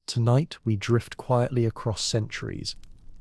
Tonight we drift quietly across centuries,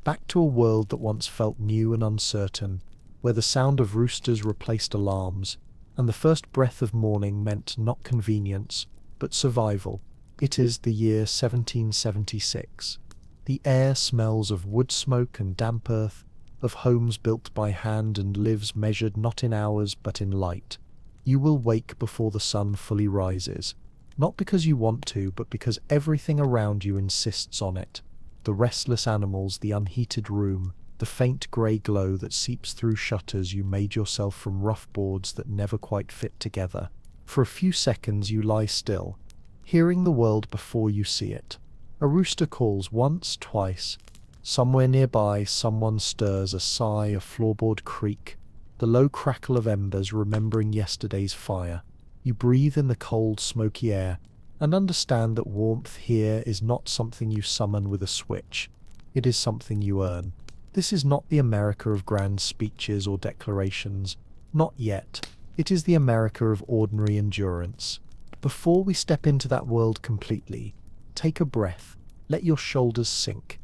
back to a world that once felt new and uncertain, where the sound of roosters replaced alarms, and the first breath of morning meant not convenience, but survival. It is the year 1776. The air smells of wood smoke and damp earth, of homes built by hand and lives measured not in hours but in light. You will wake before the sun fully rises, not because you want to, but because everything around you insists on it. The restless animals, the unheated room, the faint grey glow that seeps through shutters you made yourself from rough boards that never quite fit together. For a few seconds you lie still, hearing the world before you see it. A rooster calls once, twice. Somewhere nearby, someone stirs, a sigh, a floorboard creak, the low crackle of embers remembering yesterday's fire. You breathe in the cold, smoky air, and understand that warmth here is not something you summon with a switch. It is something you earn. This is not the America of grand speeches or declarations. Not yet. It is the America of ordinary endurance. Before we step into that world completely, take a breath. Let your shoulders sink.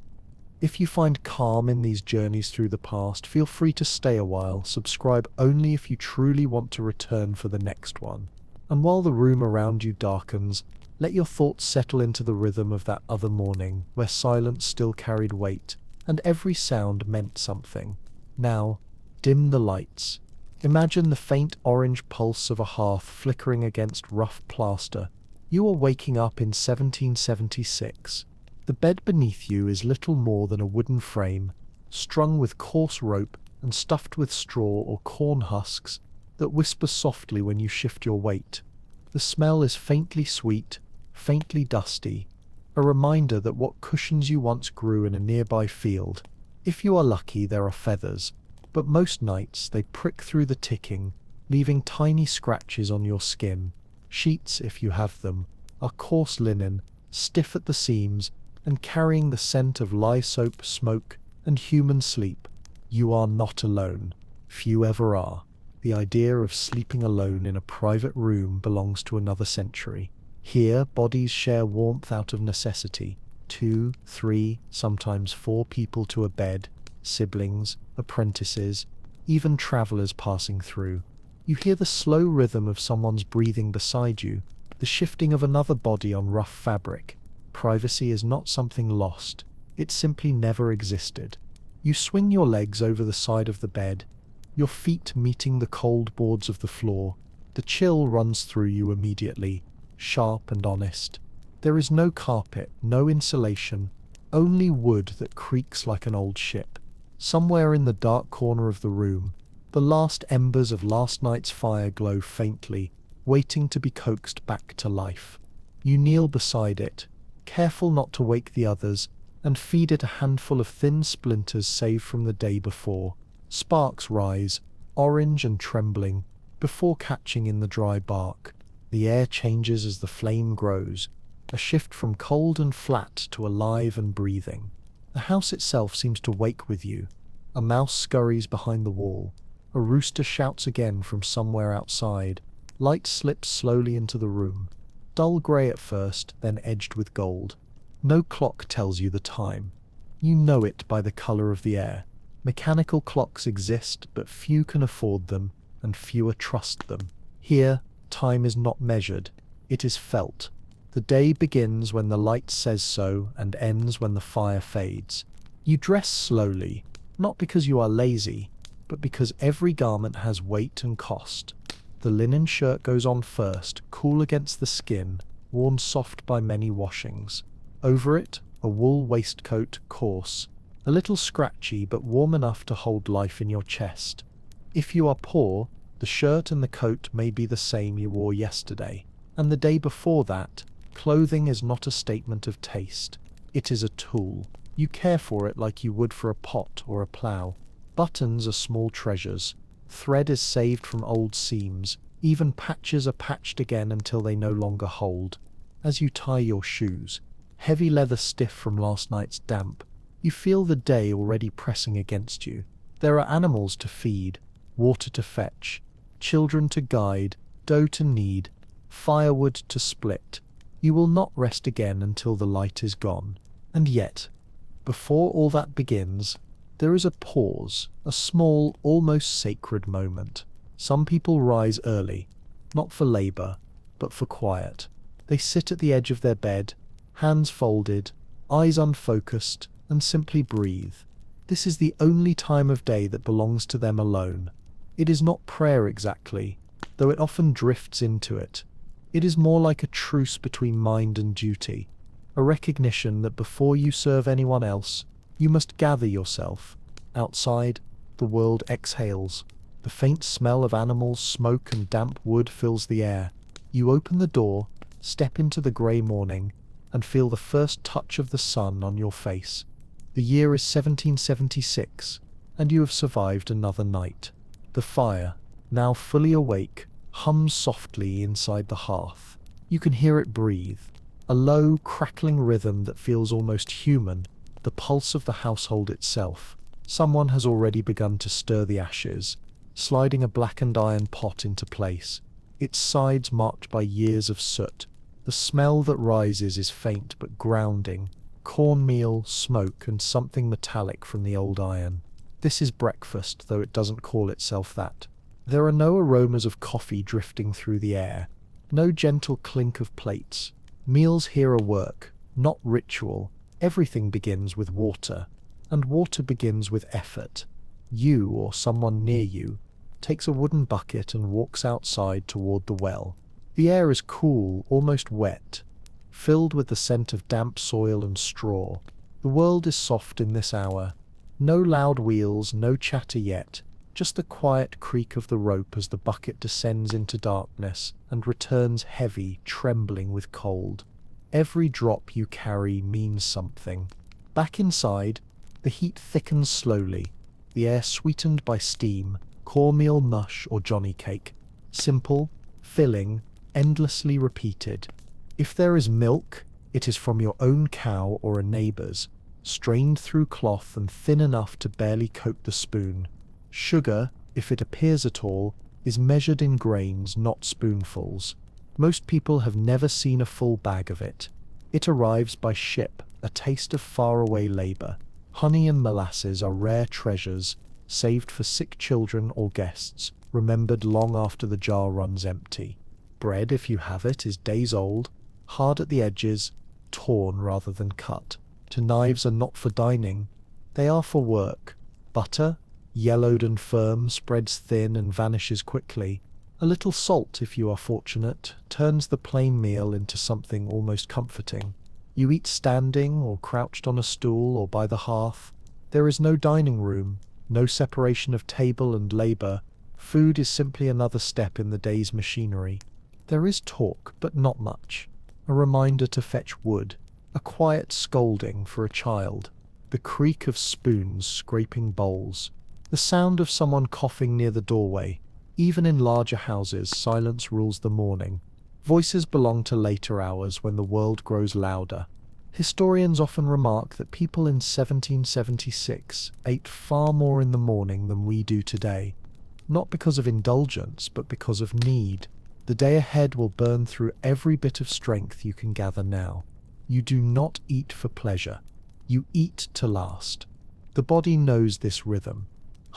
If you find calm in these journeys through the past, feel free to stay a while. Subscribe only if you truly want to return for the next one. And while the room around you darkens, let your thoughts settle into the rhythm of that other morning, where silence still carried weight, and every sound meant something. Now, dim the lights. Imagine the faint orange pulse of a hearth flickering against rough plaster. You are waking up in 1776. The bed beneath you is little more than a wooden frame, strung with coarse rope and stuffed with straw or corn husks that whisper softly when you shift your weight. The smell is faintly sweet, faintly dusty, a reminder that what cushions you once grew in a nearby field. If you are lucky, there are feathers, but most nights they prick through the ticking, leaving tiny scratches on your skin. Sheets, if you have them, are coarse linen, stiff at the seams, and carrying the scent of lye soap, smoke, and human sleep. You are not alone. Few ever are. The idea of sleeping alone in a private room belongs to another century. Here, bodies share warmth out of necessity. 2, 3, sometimes 4 people to a bed, siblings, apprentices, even travelers passing through. You hear the slow rhythm of someone's breathing beside you, the shifting of another body on rough fabric. Privacy is not something lost. It simply never existed. You swing your legs over the side of the bed, your feet meeting the cold boards of the floor. The chill runs through you immediately, sharp and honest. There is no carpet, no insulation, only wood that creaks like an old ship. Somewhere in the dark corner of the room, the last embers of last night's fire glow faintly, waiting to be coaxed back to life. You kneel beside it, careful not to wake the others, and feed it a handful of thin splinters saved from the day before. Sparks rise, orange and trembling, before catching in the dry bark. The air changes as the flame grows, a shift from cold and flat to alive and breathing. The house itself seems to wake with you. A mouse scurries behind the wall. A rooster shouts again from somewhere outside. Light slips slowly into the room, dull grey at first, then edged with gold. No clock tells you the time. You know it by the colour of the air. Mechanical clocks exist, but few can afford them, and fewer trust them. Here, time is not measured, it is felt. The day begins when the light says so, and ends when the fire fades. You dress slowly, not because you are lazy, but because every garment has weight and cost. The linen shirt goes on first, cool against the skin, worn soft by many washings. Over it, a wool waistcoat, coarse, a little scratchy but warm enough to hold life in your chest. If you are poor, the shirt and the coat may be the same you wore yesterday, and the day before that. Clothing is not a statement of taste. It is a tool. You care for it like you would for a pot or a plough. Buttons are small treasures. Thread is saved from old seams. Even patches are patched again until they no longer hold. As you tie your shoes, heavy leather stiff from last night's damp, you feel the day already pressing against you. There are animals to feed, water to fetch, children to guide, dough to knead, firewood to split. You will not rest again until the light is gone. And yet, before all that begins, there is a pause, a small, almost sacred moment. Some people rise early, not for labor, but for quiet. They sit at the edge of their bed, hands folded, eyes unfocused, and simply breathe. This is the only time of day that belongs to them alone. It is not prayer exactly, though it often drifts into it. It is more like a truce between mind and duty, a recognition that before you serve anyone else, you must gather yourself. Outside, the world exhales. The faint smell of animals, smoke, and damp wood fills the air. You open the door, step into the grey morning, and feel the first touch of the sun on your face. The year is 1776, and you have survived another night. The fire, now fully awake, hums softly inside the hearth. You can hear it breathe, a low, crackling rhythm that feels almost human, the pulse of the household itself. Someone has already begun to stir the ashes, sliding a blackened iron pot into place, its sides marked by years of soot. The smell that rises is faint but grounding, cornmeal, smoke, and something metallic from the old iron. This is breakfast, though it doesn't call itself that. There are no aromas of coffee drifting through the air, no gentle clink of plates. Meals here are work, not ritual. Everything begins with water, and water begins with effort. You, or someone near you, takes a wooden bucket and walks outside toward the well. The air is cool, almost wet, filled with the scent of damp soil and straw. The world is soft in this hour. No loud wheels, no chatter yet, just the quiet creak of the rope as the bucket descends into darkness and returns heavy, trembling with cold. Every drop you carry means something. Back inside, the heat thickens slowly, the air sweetened by steam, cornmeal mush or johnny cake. Simple, filling, endlessly repeated. If there is milk, it is from your own cow or a neighbor's, strained through cloth and thin enough to barely coat the spoon. Sugar, if it appears at all, is measured in grains, not spoonfuls. Most people have never seen a full bag of it. It arrives by ship, a taste of faraway labor. Honey and molasses are rare treasures, saved for sick children or guests, remembered long after the jar runs empty. Bread, if you have it, is days old, hard at the edges, torn rather than cut. Knives are not for dining, they are for work. Butter, yellowed and firm, spreads thin and vanishes quickly. A little salt, if you are fortunate, turns the plain meal into something almost comforting. You eat standing or crouched on a stool or by the hearth. There is no dining room, no separation of table and labor. Food is simply another step in the day's machinery. There is talk, but not much. A reminder to fetch wood, a quiet scolding for a child, the creak of spoons scraping bowls, the sound of someone coughing near the doorway. Even in larger houses, silence rules the morning. Voices belong to later hours when the world grows louder. Historians often remark that people in 1776 ate far more in the morning than we do today, not because of indulgence, but because of need. The day ahead will burn through every bit of strength you can gather now. You do not eat for pleasure. You eat to last. The body knows this rhythm.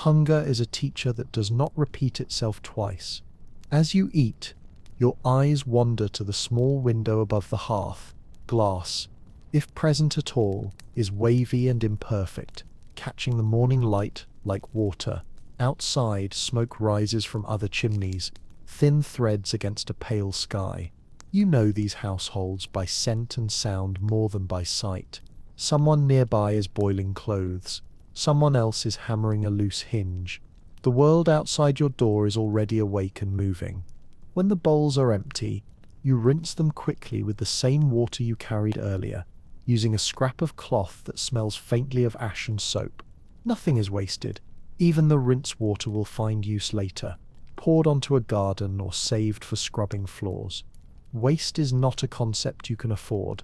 Hunger is a teacher that does not repeat itself twice. As you eat, your eyes wander to the small window above the hearth. Glass, if present at all, is wavy and imperfect, catching the morning light like water. Outside, smoke rises from other chimneys, thin threads against a pale sky. You know these households by scent and sound more than by sight. Someone nearby is boiling clothes. Someone else is hammering a loose hinge. The world outside your door is already awake and moving. When the bowls are empty, you rinse them quickly with the same water you carried earlier, using a scrap of cloth that smells faintly of ash and soap. Nothing is wasted. Even the rinse water will find use later, poured onto a garden or saved for scrubbing floors. Waste is not a concept you can afford.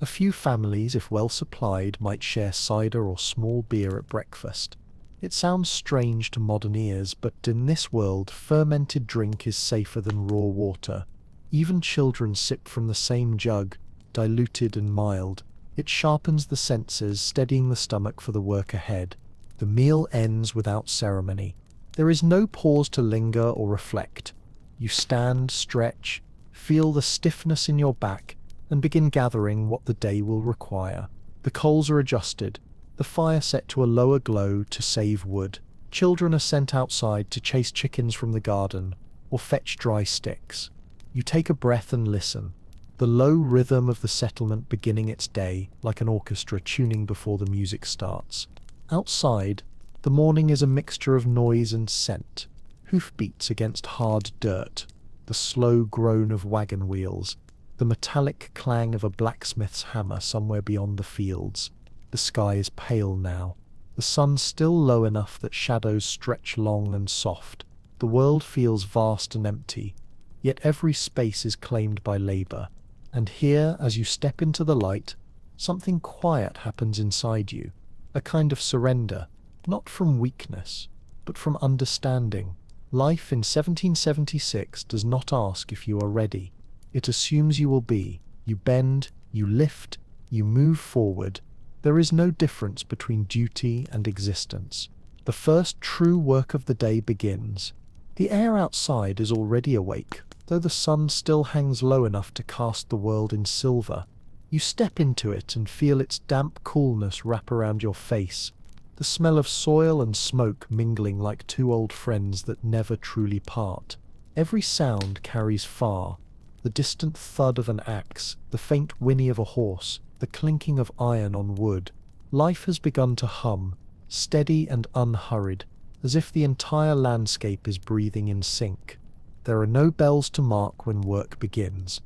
A few families, if well supplied, might share cider or small beer at breakfast. It sounds strange to modern ears, but in this world, fermented drink is safer than raw water. Even children sip from the same jug, diluted and mild. It sharpens the senses, steadying the stomach for the work ahead. The meal ends without ceremony. There is no pause to linger or reflect. You stand, stretch, feel the stiffness in your back, and begin gathering what the day will require. The coals are adjusted, the fire set to a lower glow to save wood. Children are sent outside to chase chickens from the garden or fetch dry sticks. You take a breath and listen. The low rhythm of the settlement beginning its day, like an orchestra tuning before the music starts. Outside, the morning is a mixture of noise and scent. Hoofbeats against hard dirt, the slow groan of wagon wheels, the metallic clang of a blacksmith's hammer somewhere beyond the fields. The sky is pale now. The sun still low enough that shadows stretch long and soft. The world feels vast and empty, yet every space is claimed by labor. And here, as you step into the light, something quiet happens inside you, a kind of surrender, not from weakness, but from understanding. Life in 1776 does not ask if you are ready. It assumes you will be. You bend, you lift, you move forward. There is no difference between duty and existence. The first true work of the day begins. The air outside is already awake, though the sun still hangs low enough to cast the world in silver. You step into it and feel its damp coolness wrap around your face, the smell of soil and smoke mingling like two old friends that never truly part. Every sound carries far. The distant thud of an axe, the faint whinny of a horse, the clinking of iron on wood. Life has begun to hum, steady and unhurried, as if the entire landscape is breathing in sync. There are no bells to mark when work begins,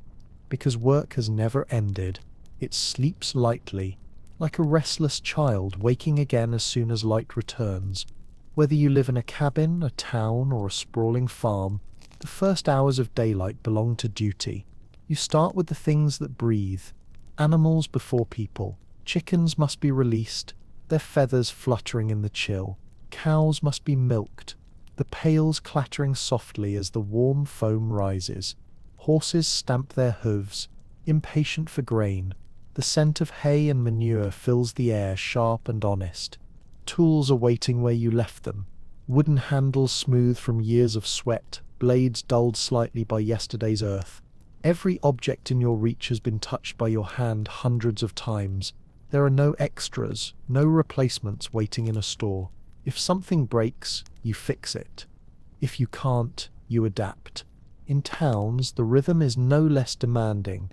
because work has never ended. It sleeps lightly, like a restless child waking again as soon as light returns. Whether you live in a cabin, a town, or a sprawling farm, the first hours of daylight belong to duty. You start with the things that breathe. Animals before people. Chickens must be released, their feathers fluttering in the chill. Cows must be milked, the pails clattering softly as the warm foam rises. Horses stamp their hooves, impatient for grain. The scent of hay and manure fills the air, sharp and honest. Tools are waiting where you left them. Wooden handles smooth from years of sweat, blades dulled slightly by yesterday's earth. Every object in your reach has been touched by your hand hundreds of times. There are no extras, no replacements waiting in a store. If something breaks, you fix it. If you can't, you adapt. In towns, the rhythm is no less demanding,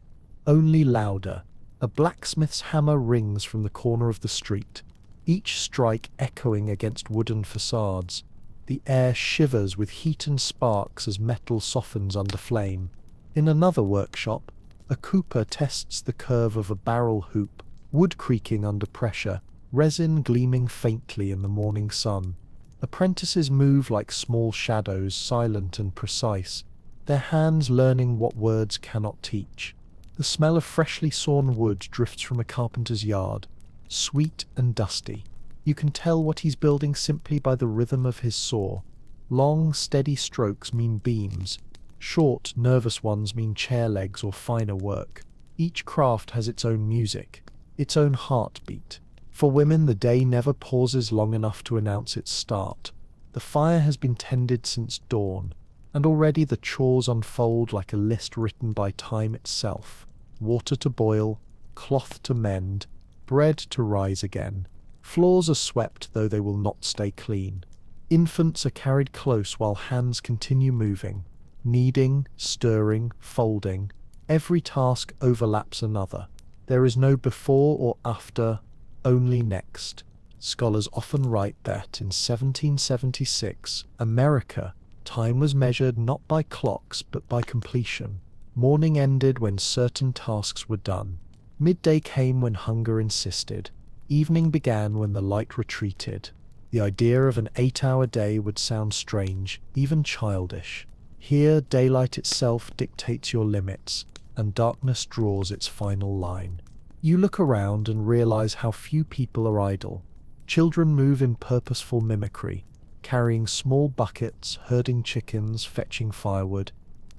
only louder. A blacksmith's hammer rings from the corner of the street, each strike echoing against wooden facades. The air shivers with heat and sparks as metal softens under flame. In another workshop, a cooper tests the curve of a barrel hoop, wood creaking under pressure, resin gleaming faintly in the morning sun. Apprentices move like small shadows, silent and precise, their hands learning what words cannot teach. The smell of freshly sawn wood drifts from a carpenter's yard, sweet and dusty. You can tell what he's building simply by the rhythm of his saw. Long, steady strokes mean beams. Short, nervous ones mean chair legs or finer work. Each craft has its own music, its own heartbeat. For women, the day never pauses long enough to announce its start. The fire has been tended since dawn, and already the chores unfold like a list written by time itself. Water to boil, cloth to mend, bread to rise again. Floors are swept, though they will not stay clean. Infants are carried close while hands continue moving, kneading, stirring, folding. Every task overlaps another. There is no before or after, only next. Scholars often write that in 1776, America, time was measured not by clocks but by completion. Morning ended when certain tasks were done. Midday came when hunger insisted. Evening began when the light retreated. The idea of an 8-hour day would sound strange, even childish. Here, daylight itself dictates your limits, and darkness draws its final line. You look around and realize how few people are idle. Children move in purposeful mimicry, carrying small buckets, herding chickens, fetching firewood.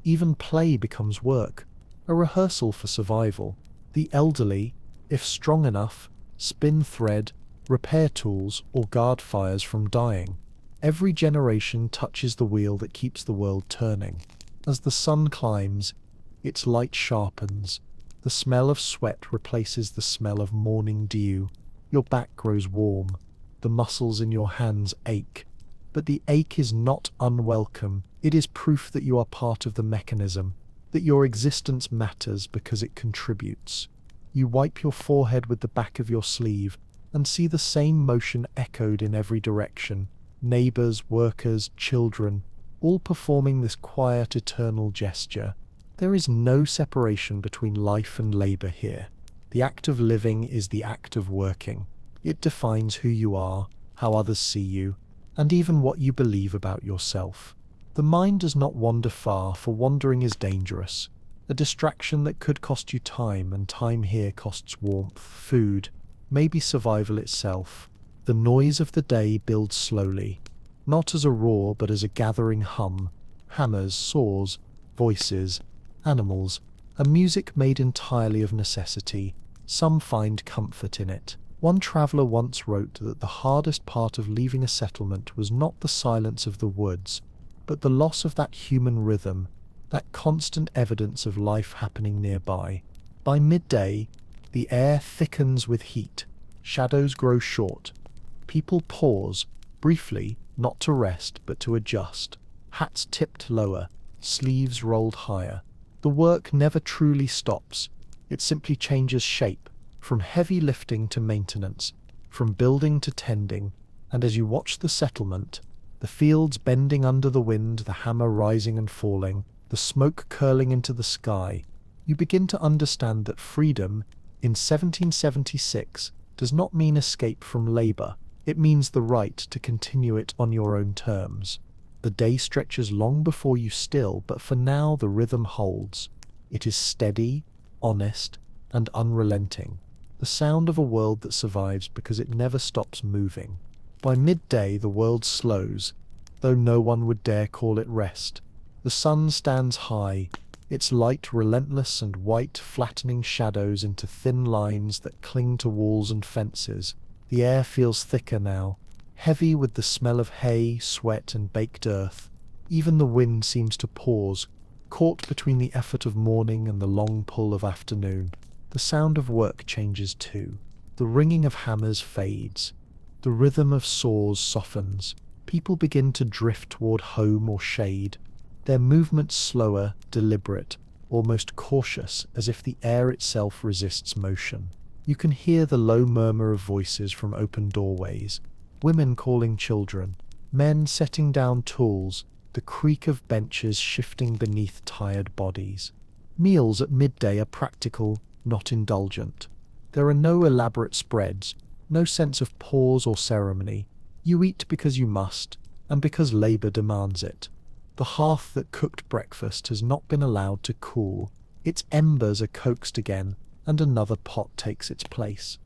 Even play becomes work, a rehearsal for survival. The elderly, if strong enough, spin thread, repair tools, or guard fires from dying. Every generation touches the wheel that keeps the world turning. As the sun climbs, its light sharpens. The smell of sweat replaces the smell of morning dew. Your back grows warm. The muscles in your hands ache. But the ache is not unwelcome. It is proof that you are part of the mechanism, that your existence matters because it contributes. You wipe your forehead with the back of your sleeve and see the same motion echoed in every direction. Neighbors, workers, children, all performing this quiet, eternal gesture. There is no separation between life and labor here. The act of living is the act of working. It defines who you are, how others see you, and even what you believe about yourself. The mind does not wander far, for wandering is dangerous. A distraction that could cost you time, and time here costs warmth, food, maybe survival itself. The noise of the day builds slowly, not as a roar but as a gathering hum. Hammers, saws, voices, animals, a music made entirely of necessity. Some find comfort in it. One traveller once wrote that the hardest part of leaving a settlement was not the silence of the woods, but the loss of that human rhythm, that constant evidence of life happening nearby. By midday, the air thickens with heat. Shadows grow short. People pause, briefly, not to rest, but to adjust. Hats tipped lower, sleeves rolled higher. The work never truly stops. It simply changes shape, from heavy lifting to maintenance, from building to tending. And as you watch the settlement, the fields bending under the wind, the hammer rising and falling, the smoke curling into the sky, you begin to understand that freedom, in 1776, does not mean escape from labor. It means the right to continue it on your own terms. The day stretches long before you still, but for now the rhythm holds. It is steady, honest, and unrelenting. The sound of a world that survives because it never stops moving. By midday the world slows, though no one would dare call it rest. The sun stands high, its light relentless and white, flattening shadows into thin lines that cling to walls and fences. The air feels thicker now, heavy with the smell of hay, sweat, and baked earth. Even the wind seems to pause, caught between the effort of morning and the long pull of afternoon. The sound of work changes too. The ringing of hammers fades. The rhythm of saws softens. People begin to drift toward home or shade, their movements slower, deliberate, almost cautious, as if the air itself resists motion. You can hear the low murmur of voices from open doorways, women calling children, men setting down tools, the creak of benches shifting beneath tired bodies. Meals at midday are practical, not indulgent. There are no elaborate spreads, no sense of pause or ceremony. You eat because you must, and because labor demands it. The hearth that cooked breakfast has not been allowed to cool. Its embers are coaxed again, and another pot takes its place.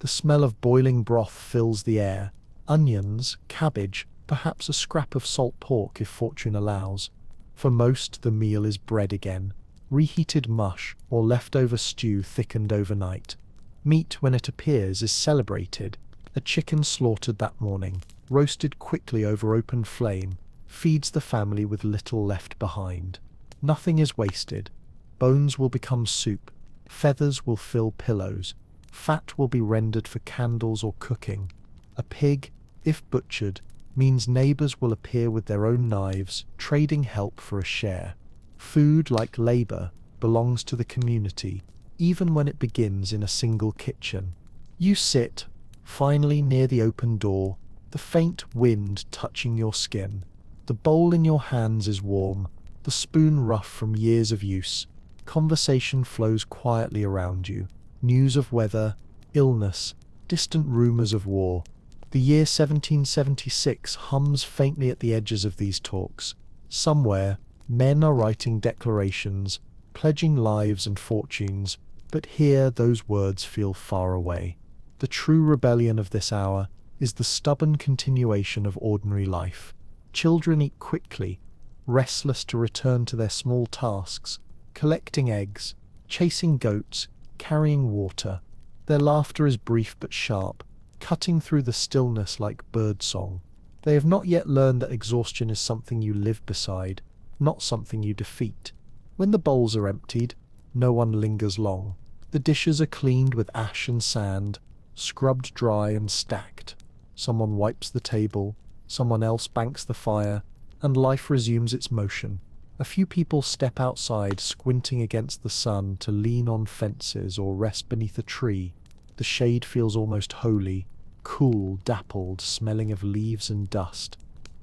The smell of boiling broth fills the air. Onions, cabbage, perhaps a scrap of salt pork if fortune allows. For most, the meal is bread again, reheated mush or leftover stew thickened overnight. Meat, when it appears, is celebrated. A chicken slaughtered that morning, roasted quickly over open flame, feeds the family with little left behind. Nothing is wasted. Bones will become soup. Feathers will fill pillows. Fat will be rendered for candles or cooking. A pig, if butchered, means neighbors will appear with their own knives, trading help for a share. Food, like labor, belongs to the community, even when it begins in a single kitchen. You sit, finally near the open door, the faint wind touching your skin. The bowl in your hands is warm, the spoon rough from years of use. Conversation flows quietly around you. News of weather, illness, distant rumors of war. The year 1776 hums faintly at the edges of these talks. Somewhere, men are writing declarations, pledging lives and fortunes, but here those words feel far away. The true rebellion of this hour is the stubborn continuation of ordinary life. Children eat quickly, restless to return to their small tasks, collecting eggs, chasing goats, carrying water. Their laughter is brief but sharp, cutting through the stillness like birdsong. They have not yet learned that exhaustion is something you live beside, not something you defeat. When the bowls are emptied, no one lingers long. The dishes are cleaned with ash and sand, scrubbed dry and stacked. Someone wipes the table, someone else banks the fire, and life resumes its motion. A few people step outside, squinting against the sun to lean on fences or rest beneath a tree. The shade feels almost holy, cool, dappled, smelling of leaves and dust.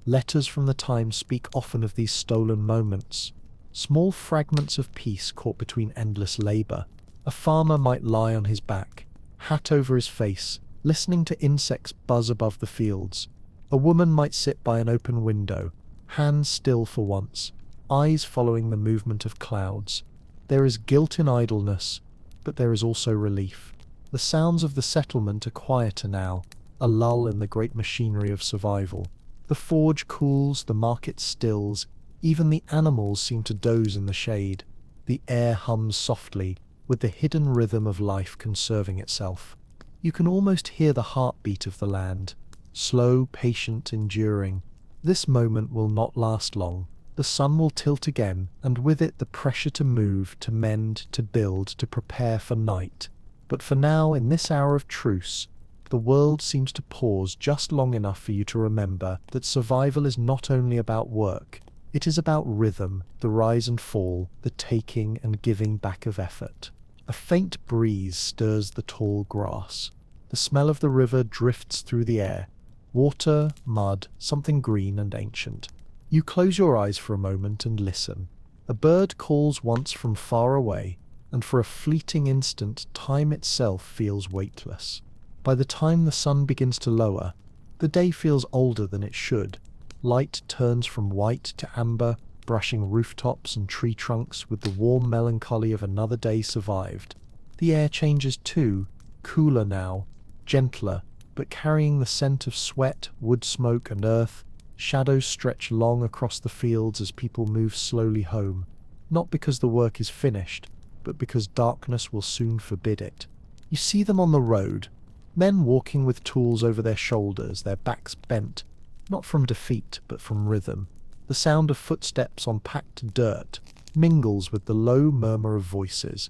Letters from the time speak often of these stolen moments, small fragments of peace caught between endless labor. A farmer might lie on his back, hat over his face, listening to insects buzz above the fields. A woman might sit by an open window, hands still for once, eyes following the movement of clouds. There is guilt in idleness, but there is also relief. The sounds of the settlement are quieter now, a lull in the great machinery of survival. The forge cools, the market stills, even the animals seem to doze in the shade. The air hums softly, with the hidden rhythm of life conserving itself. You can almost hear the heartbeat of the land, slow, patient, enduring. This moment will not last long. The sun will tilt again, and with it the pressure to move, to mend, to build, to prepare for night. But for now, in this hour of truce, the world seems to pause just long enough for you to remember that survival is not only about work, it is about rhythm, the rise and fall, the taking and giving back of effort. A faint breeze stirs the tall grass. The smell of the river drifts through the air. Water, mud, something green and ancient. You close your eyes for a moment and listen. A bird calls once from far away, and for a fleeting instant time itself feels weightless. By the time the sun begins to lower, the day feels older than it should. Light turns from white to amber, brushing rooftops and tree trunks with the warm melancholy of another day survived. The air changes too, cooler now, gentler, but carrying the scent of sweat, wood smoke, and earth. Shadows stretch long across the fields as people move slowly home, not because the work is finished, but because darkness will soon forbid it. You see them on the road, men walking with tools over their shoulders, their backs bent, not from defeat, but from rhythm. The sound of footsteps on packed dirt mingles with the low murmur of voices,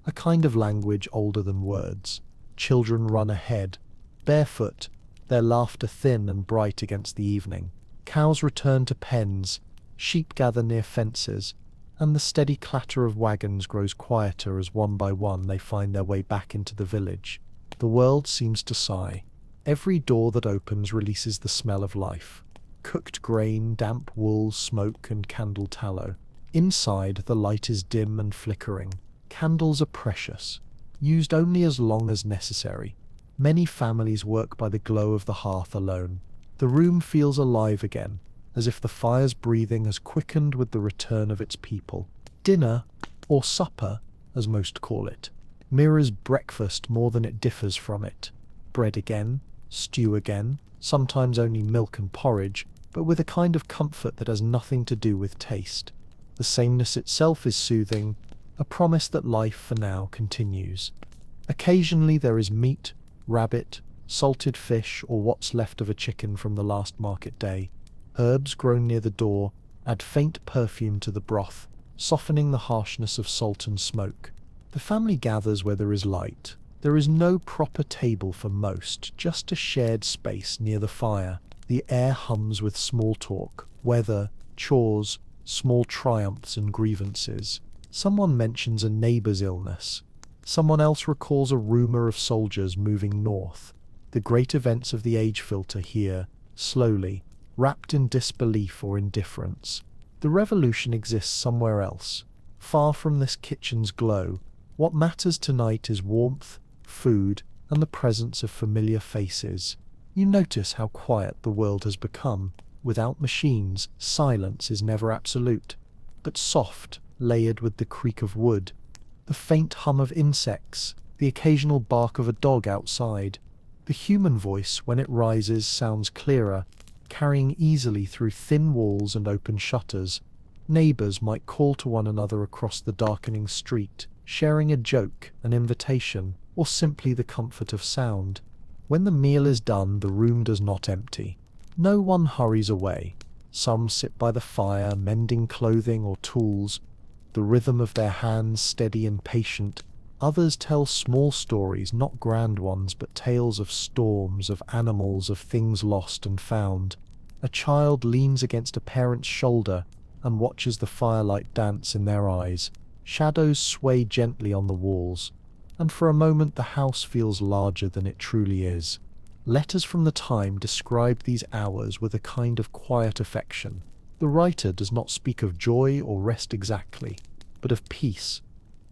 a kind of language older than words. Children run ahead, barefoot, their laughter thin and bright against the evening. Cows return to pens, sheep gather near fences, and the steady clatter of wagons grows quieter as one by one they find their way back into the village. The world seems to sigh. Every door that opens releases the smell of life. Cooked grain, damp wool, smoke, and candle tallow. Inside, the light is dim and flickering. Candles are precious, used only as long as necessary. Many families work by the glow of the hearth alone. The room feels alive again, as if the fire's breathing has quickened with the return of its people. Dinner, or supper, as most call it, mirrors breakfast more than it differs from it. Bread again, stew again, sometimes only milk and porridge, but with a kind of comfort that has nothing to do with taste. The sameness itself is soothing, a promise that life for now continues. Occasionally there is meat, rabbit, salted fish, or what's left of a chicken from the last market day. Herbs grown near the door add faint perfume to the broth, softening the harshness of salt and smoke. The family gathers where there is light. There is no proper table for most, just a shared space near the fire. The air hums with small talk, weather, chores, small triumphs and grievances. Someone mentions a neighbor's illness. Someone else recalls a rumor of soldiers moving north. The great events of the age filter here, slowly, wrapped in disbelief or indifference. The revolution exists somewhere else, far from this kitchen's glow. What matters tonight is warmth, food, and the presence of familiar faces. You notice how quiet the world has become. Without machines, silence is never absolute, but soft, layered with the creak of wood, the faint hum of insects, the occasional bark of a dog outside. The human voice, when it rises, sounds clearer, carrying easily through thin walls and open shutters. Neighbors might call to one another across the darkening street, sharing a joke, an invitation, or simply the comfort of sound. When the meal is done, the room does not empty. No one hurries away. Some sit by the fire, mending clothing or tools, the rhythm of their hands steady and patient. Others tell small stories, not grand ones, but tales of storms, of animals, of things lost and found. A child leans against a parent's shoulder and watches the firelight dance in their eyes. Shadows sway gently on the walls, and for a moment the house feels larger than it truly is. Letters from the time describe these hours with a kind of quiet affection. The writer does not speak of joy or rest exactly, but of peace,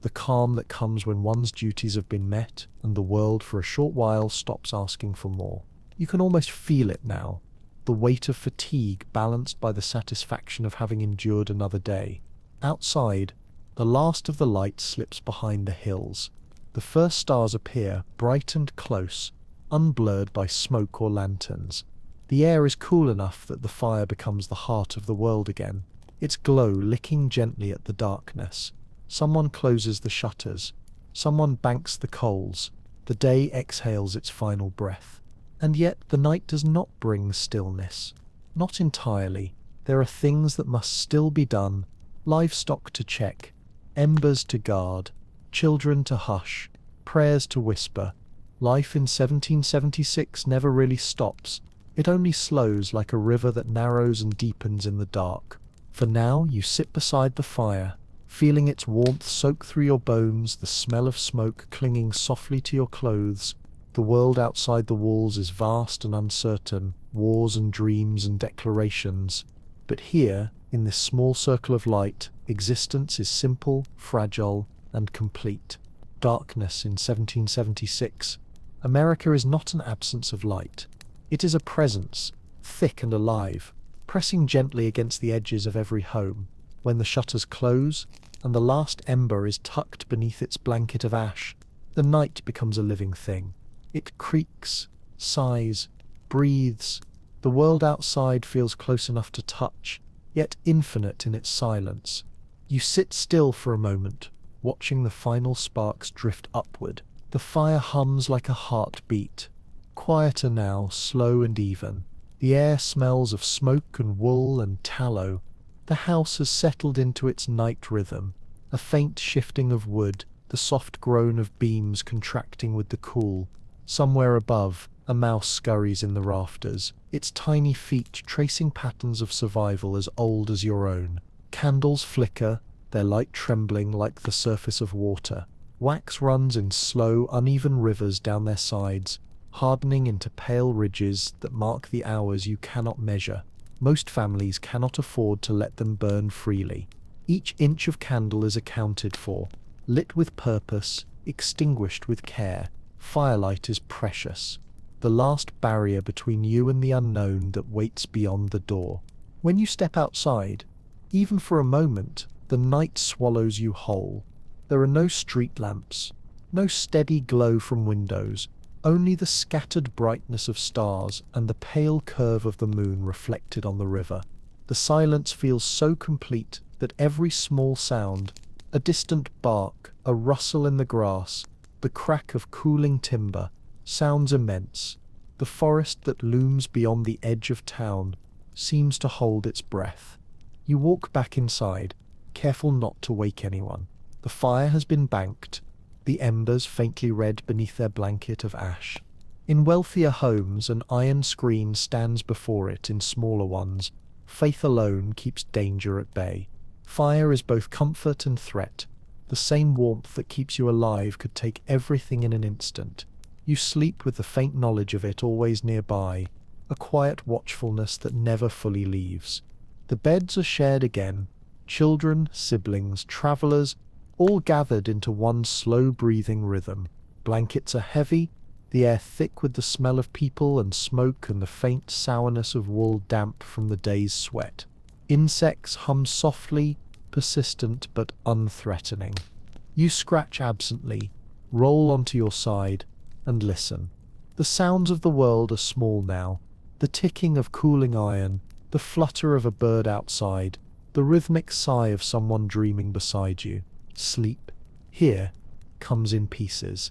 the calm that comes when one's duties have been met and the world for a short while stops asking for more. You can almost feel it now, the weight of fatigue balanced by the satisfaction of having endured another day. Outside, the last of the light slips behind the hills. The first stars appear, bright and close, unblurred by smoke or lanterns. The air is cool enough that the fire becomes the heart of the world again, its glow licking gently at the darkness. Someone closes the shutters. Someone banks the coals. The day exhales its final breath. And yet the night does not bring stillness. Not entirely. There are things that must still be done, livestock to check, embers to guard, children to hush, prayers to whisper. Life in 1776 never really stops. It only slows like a river that narrows and deepens in the dark. For now you sit beside the fire, feeling its warmth soak through your bones, the smell of smoke clinging softly to your clothes. The world outside the walls is vast and uncertain, wars and dreams and declarations. But here, in this small circle of light, existence is simple, fragile, and complete. Darkness in 1776. America is not an absence of light. It is a presence, thick and alive, pressing gently against the edges of every home. When the shutters close, and the last ember is tucked beneath its blanket of ash, the night becomes a living thing. It creaks, sighs, breathes. The world outside feels close enough to touch, yet infinite in its silence. You sit still for a moment, watching the final sparks drift upward. The fire hums like a heartbeat. Quieter now, slow and even. The air smells of smoke and wool and tallow. The house has settled into its night rhythm. A faint shifting of wood, the soft groan of beams contracting with the cool. Somewhere above, a mouse scurries in the rafters, its tiny feet tracing patterns of survival as old as your own. Candles flicker, their light trembling like the surface of water. Wax runs in slow, uneven rivers down their sides, hardening into pale ridges that mark the hours you cannot measure. Most families cannot afford to let them burn freely. Each inch of candle is accounted for, lit with purpose, extinguished with care. Firelight is precious, the last barrier between you and the unknown that waits beyond the door. When you step outside, even for a moment, the night swallows you whole. There are no street lamps, no steady glow from windows, only the scattered brightness of stars and the pale curve of the moon reflected on the river. The silence feels so complete that every small sound, a distant bark, a rustle in the grass, the crack of cooling timber, sounds immense. The forest that looms beyond the edge of town seems to hold its breath. You walk back inside, careful not to wake anyone. The fire has been banked, the embers faintly red beneath their blanket of ash. In wealthier homes, an iron screen stands before it. In smaller ones, faith alone keeps danger at bay. Fire is both comfort and threat. The same warmth that keeps you alive could take everything in an instant. You sleep with the faint knowledge of it always nearby, a quiet watchfulness that never fully leaves. The beds are shared again. Children, siblings, travelers, all gathered into one slow-breathing rhythm. Blankets are heavy, the air thick with the smell of people and smoke and the faint sourness of wool damp from the day's sweat. Insects hum softly, persistent but unthreatening. You scratch absently, roll onto your side, and listen. The sounds of the world are small now. The ticking of cooling iron, the flutter of a bird outside, the rhythmic sigh of someone dreaming beside you. Sleep. Here comes in pieces.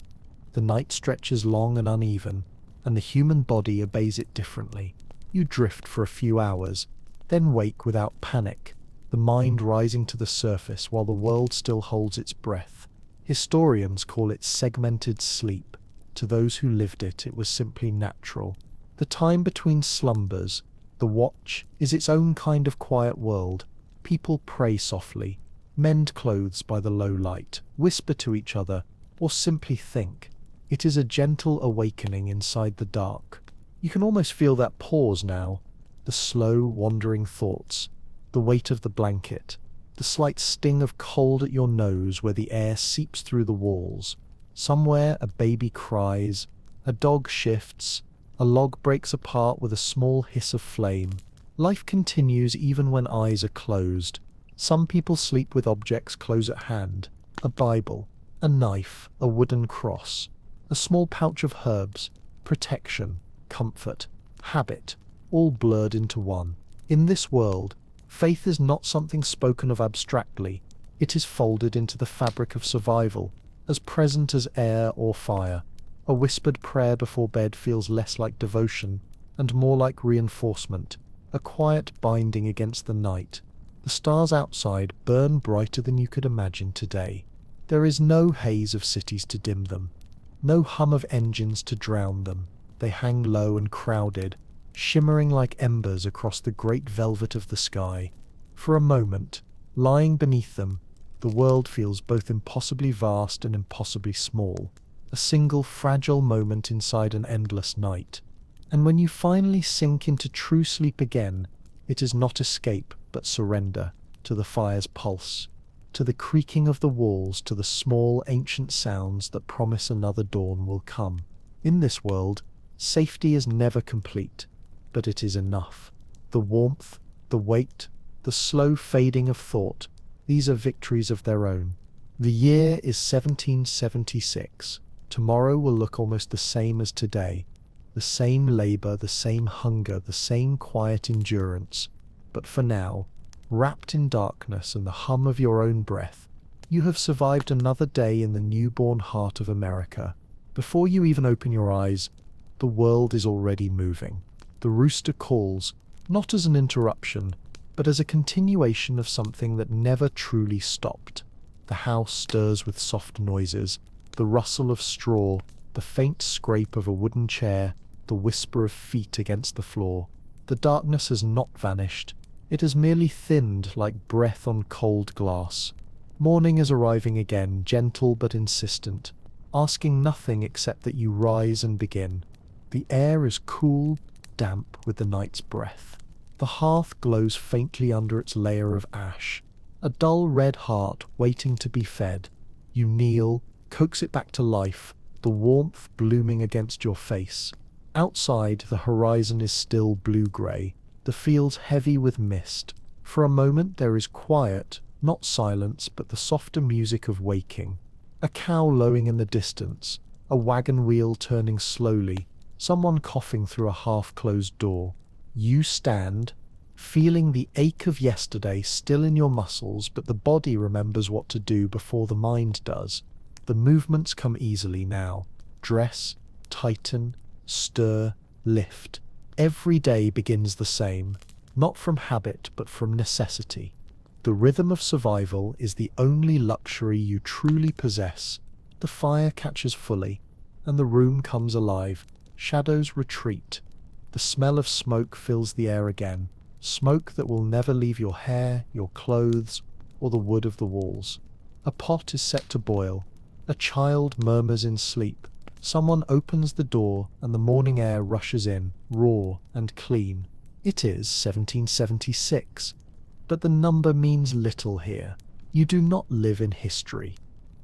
The night stretches long and uneven, and the human body obeys it differently. You drift for a few hours, then wake without panic, the mind rising to the surface while the world still holds its breath. Historians call it segmented sleep. To those who lived it, it was simply natural. The time between slumbers, the watch, is its own kind of quiet world. People pray softly, mend clothes by the low light, whisper to each other, or simply think. It is a gentle awakening inside the dark. You can almost feel that pause now, the slow, wandering thoughts, the weight of the blanket, the slight sting of cold at your nose where the air seeps through the walls. Somewhere a baby cries, a dog shifts, a log breaks apart with a small hiss of flame. Life continues even when eyes are closed. Some people sleep with objects close at hand, a Bible, a knife, a wooden cross, a small pouch of herbs, protection, comfort, habit, all blurred into one. In this world, faith is not something spoken of abstractly. It is folded into the fabric of survival, as present as air or fire. A whispered prayer before bed feels less like devotion and more like reinforcement, a quiet binding against the night. The stars outside burn brighter than you could imagine today. There is no haze of cities to dim them, no hum of engines to drown them. They hang low and crowded, shimmering like embers across the great velvet of the sky. For a moment, lying beneath them, the world feels both impossibly vast and impossibly small, a single fragile moment inside an endless night. And when you finally sink into true sleep again, it is not escape but surrender to the fire's pulse, to the creaking of the walls, to the small ancient sounds that promise another dawn will come. In this world, safety is never complete, but it is enough. The warmth, the weight, the slow fading of thought, these are victories of their own. The year is 1776. Tomorrow will look almost the same as today. The same labor, the same hunger, the same quiet endurance. But for now, wrapped in darkness and the hum of your own breath, you have survived another day in the newborn heart of America. Before you even open your eyes, the world is already moving. The rooster calls, not as an interruption, but as a continuation of something that never truly stopped. The house stirs with soft noises, the rustle of straw, the faint scrape of a wooden chair, the whisper of feet against the floor. The darkness has not vanished. It has merely thinned like breath on cold glass. Morning is arriving again, gentle but insistent, asking nothing except that you rise and begin. The air is cool, damp with the night's breath. The hearth glows faintly under its layer of ash, a dull red heart waiting to be fed. You kneel, coax it back to life, the warmth blooming against your face. Outside, the horizon is still blue-grey, the fields heavy with mist. For a moment there is quiet, not silence, but the softer music of waking. A cow lowing in the distance, a wagon wheel turning slowly, someone coughing through a half-closed door. You stand, feeling the ache of yesterday still in your muscles, but the body remembers what to do before the mind does. The movements come easily now. Dress, tighten, stir, lift. Every day begins the same, not from habit but from necessity. The rhythm of survival is the only luxury you truly possess. The fire catches fully, and the room comes alive. Shadows retreat. The smell of smoke fills the air again, smoke that will never leave your hair, your clothes, or the wood of the walls. A pot is set to boil. A child murmurs in sleep. Someone opens the door and the morning air rushes in, raw and clean. It is 1776, but the number means little here. You do not live in history.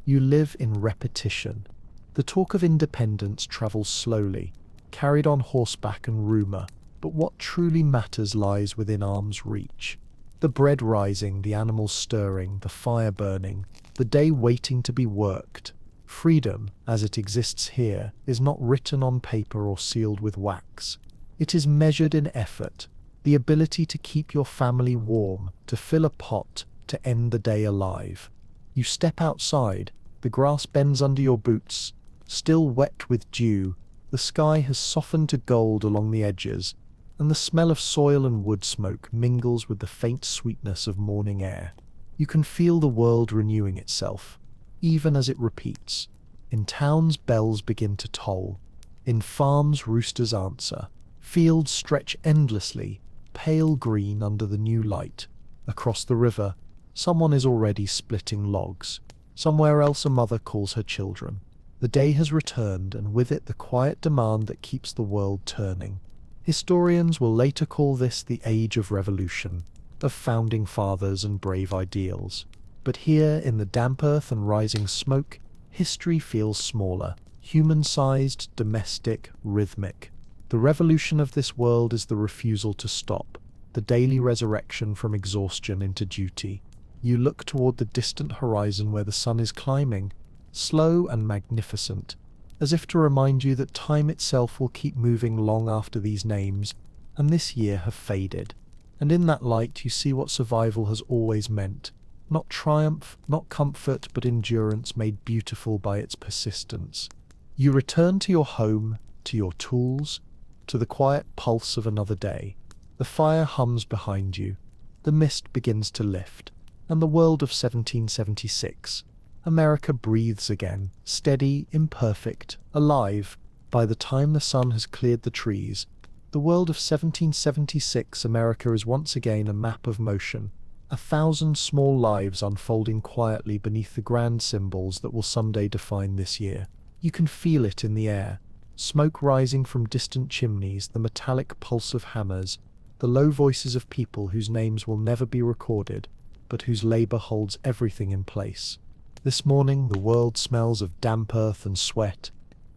You live in repetition. The talk of independence travels slowly, carried on horseback and rumour, but what truly matters lies within arm's reach. The bread rising, the animals stirring, the fire burning, the day waiting to be worked. Freedom, as it exists here, is not written on paper or sealed with wax. It is measured in effort, the ability to keep your family warm, to fill a pot, to end the day alive. You step outside, The grass bends under your boots, still wet with dew. The sky has softened to gold along the edges, and the smell of soil and wood smoke mingles with the faint sweetness of morning air. You can feel the world renewing itself, even as it repeats. In towns, bells begin to toll. In farms, roosters answer. Fields stretch endlessly, pale green under the new light. Across the river, someone is already splitting logs. Somewhere else a mother calls her children. The day has returned, and with it the quiet demand that keeps the world turning. Historians will later call this the age of revolution, of founding fathers and brave ideals. But here, in the damp earth and rising smoke, history feels smaller, human-sized, domestic, rhythmic. The revolution of this world is the refusal to stop, the daily resurrection from exhaustion into duty. You look toward the distant horizon where the sun is climbing, slow and magnificent, as if to remind you that time itself will keep moving long after these names and this year have faded. And in that light you see what survival has always meant. Not triumph, not comfort, but endurance made beautiful by its persistence. You return to your home, to your tools, to the quiet pulse of another day. The fire hums behind you, the mist begins to lift, and the world of 1776. America breathes again, steady, imperfect, alive. By the time the sun has cleared the trees, the world of 1776 America is once again a map of motion, 1,000 small lives unfolding quietly beneath the grand symbols that will someday define this year. You can feel it in the air, smoke rising from distant chimneys, the metallic pulse of hammers, the low voices of people whose names will never be recorded, but whose labor holds everything in place. This morning the world smells of damp earth and sweat,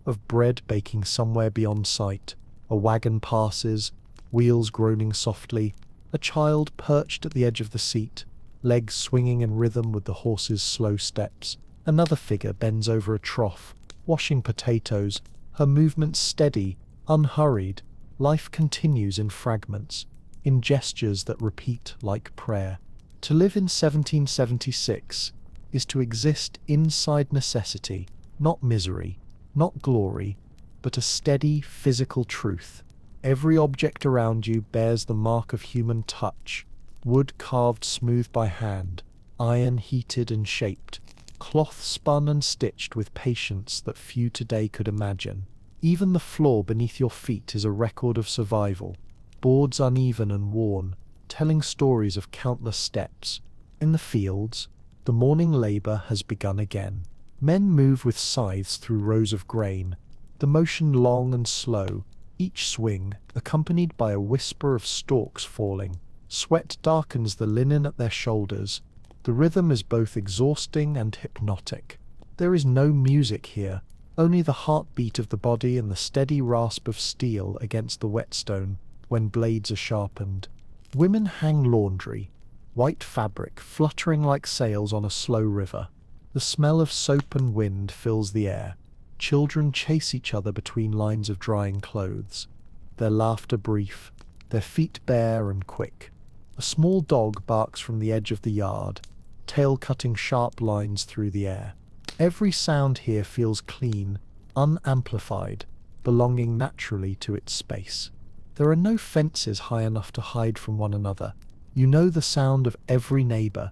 of bread baking somewhere beyond sight. A wagon passes, wheels groaning softly, a child perched at the edge of the seat, legs swinging in rhythm with the horse's slow steps. Another figure bends over a trough, washing potatoes, her movements steady, unhurried. Life continues in fragments, in gestures that repeat like prayer. To live in 1776 is to exist inside necessity, not misery, not glory, but a steady physical truth. Every object around you bears the mark of human touch, wood carved smooth by hand, iron heated and shaped, cloth spun and stitched with patience that few today could imagine. Even the floor beneath your feet is a record of survival, boards uneven and worn, telling stories of countless steps. In the fields, the morning labor has begun again. Men move with scythes through rows of grain, the motion long and slow, each swing accompanied by a whisper of stalks falling. Sweat darkens the linen at their shoulders. The rhythm is both exhausting and hypnotic. There is no music here, only the heartbeat of the body and the steady rasp of steel against the whetstone when blades are sharpened. Women hang laundry, white fabric fluttering like sails on a slow river. The smell of soap and wind fills the air. Children chase each other between lines of drying clothes, their laughter brief, their feet bare and quick. A small dog barks from the edge of the yard, tail cutting sharp lines through the air. Every sound here feels clean, unamplified, belonging naturally to its space. There are no fences high enough to hide from one another. You know the sound of every neighbor,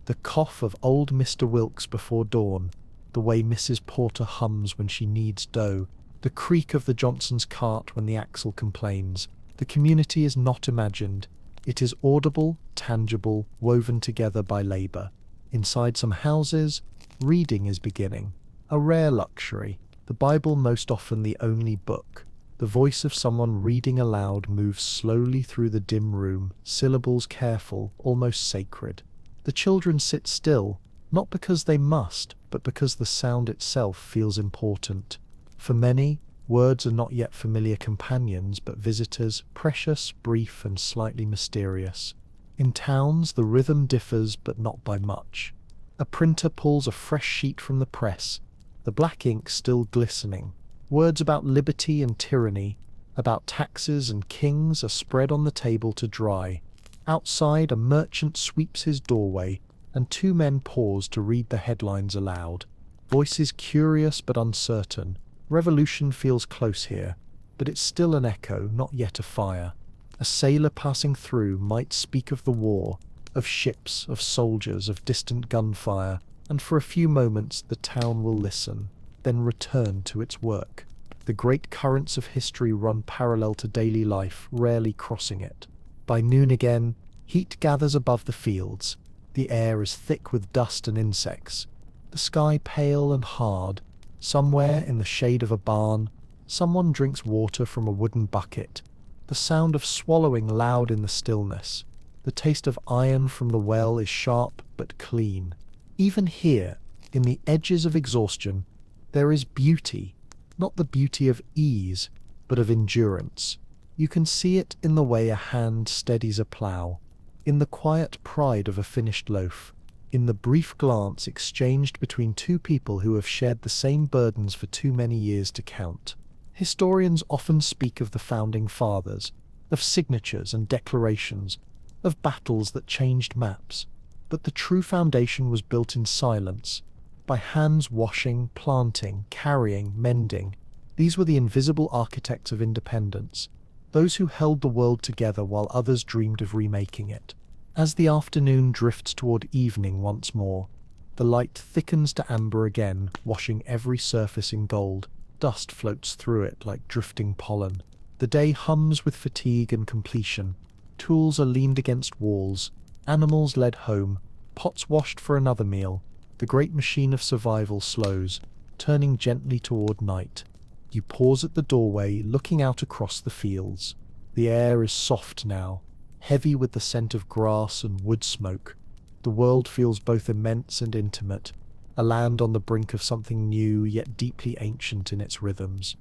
the cough of old Mr. Wilkes before dawn, the way Mrs. Porter hums when she kneads dough, the creak of the Johnson's cart when the axle complains. The community is not imagined. It is audible, tangible, woven together by labor. Inside some houses, reading is beginning, a rare luxury. The Bible most often the only book. The voice of someone reading aloud moves slowly through the dim room, syllables careful, almost sacred. The children sit still, not because they must, but because the sound itself feels important. For many, words are not yet familiar companions, but visitors, precious, brief, and slightly mysterious. In towns, the rhythm differs, but not by much. A printer pulls a fresh sheet from the press, the black ink still glistening. Words about liberty and tyranny, about taxes and kings are spread on the table to dry. Outside, a merchant sweeps his doorway, and two men pause to read the headlines aloud. Voices curious but uncertain. Revolution feels close here, but it's still an echo, not yet a fire. A sailor passing through might speak of the war, of ships, of soldiers, of distant gunfire, and for a few moments the town will listen, then return to its work. The great currents of history run parallel to daily life, rarely crossing it. By noon again, heat gathers above the fields. The air is thick with dust and insects. The sky pale and hard. Somewhere in the shade of a barn, someone drinks water from a wooden bucket. The sound of swallowing loud in the stillness. The taste of iron from the well is sharp but clean. Even here, in the edges of exhaustion, there is beauty. Not the beauty of ease, but of endurance. You can see it in the way a hand steadies a plough, in the quiet pride of a finished loaf, in the brief glance exchanged between two people who have shared the same burdens for too many years to count. Historians often speak of the founding fathers, of signatures and declarations, of battles that changed maps. But the true foundation was built in silence, by hands washing, planting, carrying, mending. These were the invisible architects of independence, those who held the world together while others dreamed of remaking it. As the afternoon drifts toward evening once more, the light thickens to amber again, washing every surface in gold. Dust floats through it like drifting pollen. The day hums with fatigue and completion. Tools are leaned against walls, animals led home, pots washed for another meal. The great machine of survival slows, turning gently toward night. You pause at the doorway, looking out across the fields. The air is soft now, heavy with the scent of grass and wood smoke. The world feels both immense and intimate, a land on the brink of something new yet deeply ancient in its rhythms.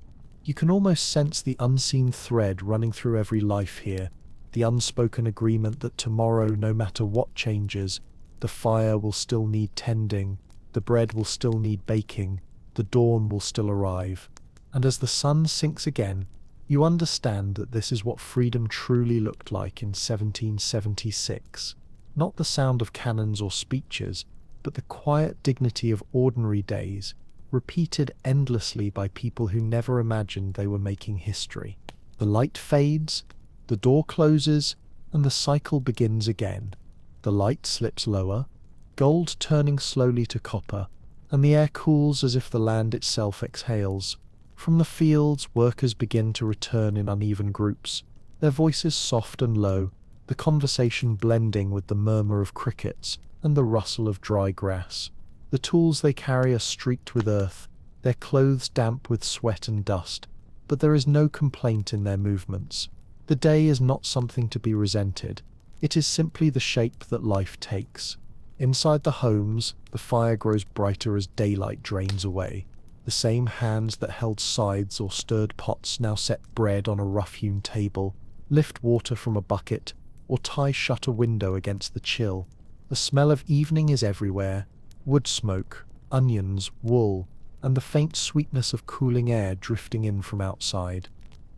You can almost sense the unseen thread running through every life here, the unspoken agreement that tomorrow, no matter what changes, the fire will still need tending, the bread will still need baking, the dawn will still arrive. And as the sun sinks again, you understand that this is what freedom truly looked like in 1776. Not the sound of cannons or speeches, but the quiet dignity of ordinary days, repeated endlessly by people who never imagined they were making history. The light fades, the door closes, and the cycle begins again. The light slips lower, gold turning slowly to copper, and the air cools as if the land itself exhales. From the fields, workers begin to return in uneven groups, their voices soft and low, the conversation blending with the murmur of crickets and the rustle of dry grass. The tools they carry are streaked with earth, their clothes damp with sweat and dust, but there is no complaint in their movements. The day is not something to be resented. It is simply the shape that life takes. Inside the homes, the fire grows brighter as daylight drains away. The same hands that held scythes or stirred pots now set bread on a rough-hewn table, lift water from a bucket, or tie shut a window against the chill. The smell of evening is everywhere. Wood smoke, onions, wool, and the faint sweetness of cooling air drifting in from outside.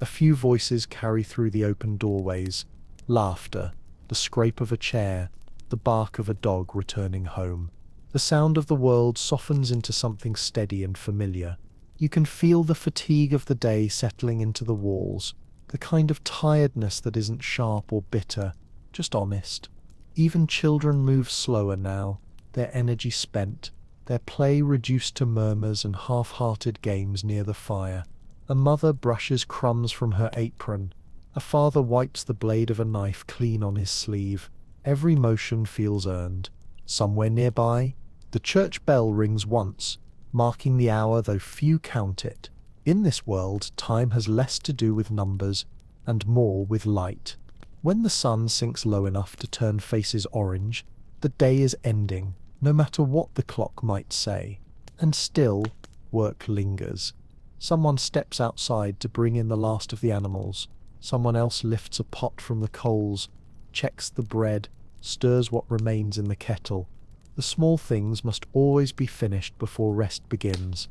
A few voices carry through the open doorways. Laughter, the scrape of a chair, the bark of a dog returning home. The sound of the world softens into something steady and familiar. You can feel the fatigue of the day settling into the walls, the kind of tiredness that isn't sharp or bitter, just honest. Even children move slower now, their energy spent, their play reduced to murmurs and half-hearted games near the fire. A mother brushes crumbs from her apron. A father wipes the blade of a knife clean on his sleeve. Every motion feels earned. Somewhere nearby, the church bell rings once, marking the hour though few count it. In this world, time has less to do with numbers and more with light. When the sun sinks low enough to turn faces orange, the day is ending, no matter what the clock might say. And still, work lingers. Someone steps outside to bring in the last of the animals. Someone else lifts a pot from the coals, checks the bread, stirs what remains in the kettle. The small things must always be finished before rest begins.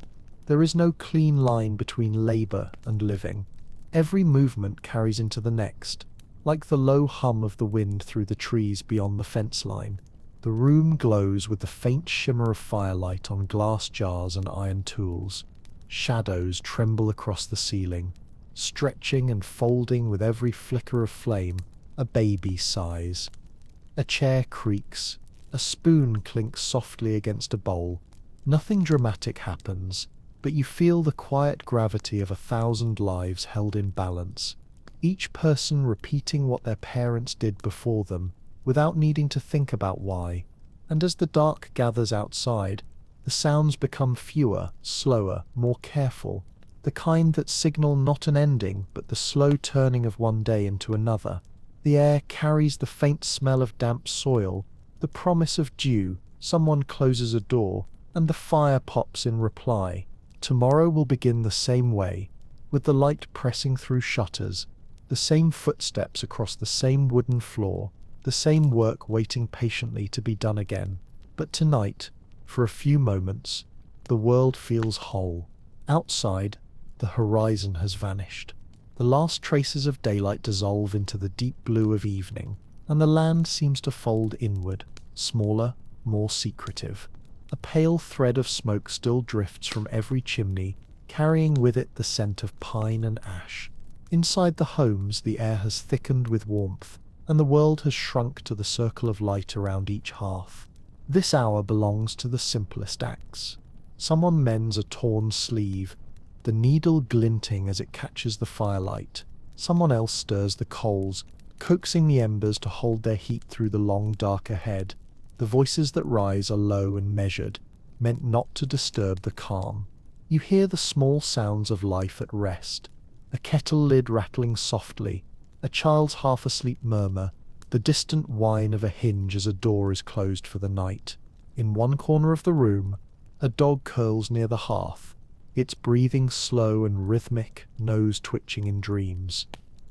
There is no clean line between labor and living. Every movement carries into the next, like the low hum of the wind through the trees beyond the fence line. The room glows with the faint shimmer of firelight on glass jars and iron tools. Shadows tremble across the ceiling, stretching and folding with every flicker of flame. A baby sighs. A chair creaks. A spoon clinks softly against a bowl. Nothing dramatic happens, but you feel the quiet gravity of 1,000 lives held in balance, each person repeating what their parents did before them, without needing to think about why. And as the dark gathers outside, the sounds become fewer, slower, more careful, the kind that signal not an ending but the slow turning of one day into another. The air carries the faint smell of damp soil, the promise of dew. Someone closes a door, and the fire pops in reply. Tomorrow will begin the same way, with the light pressing through shutters, the same footsteps across the same wooden floor, the same work waiting patiently to be done again. But tonight, for a few moments, the world feels whole. Outside, the horizon has vanished. The last traces of daylight dissolve into the deep blue of evening, and the land seems to fold inward, smaller, more secretive. A pale thread of smoke still drifts from every chimney, carrying with it the scent of pine and ash. Inside the homes, the air has thickened with warmth, and the world has shrunk to the circle of light around each hearth. This hour belongs to the simplest acts. Someone mends a torn sleeve, the needle glinting as it catches the firelight. Someone else stirs the coals, coaxing the embers to hold their heat through the long dark ahead. The voices that rise are low and measured, meant not to disturb the calm. You hear the small sounds of life at rest, a kettle lid rattling softly, a child's half-asleep murmur, the distant whine of a hinge as a door is closed for the night. In one corner of the room, a dog curls near the hearth, its breathing slow and rhythmic, nose twitching in dreams.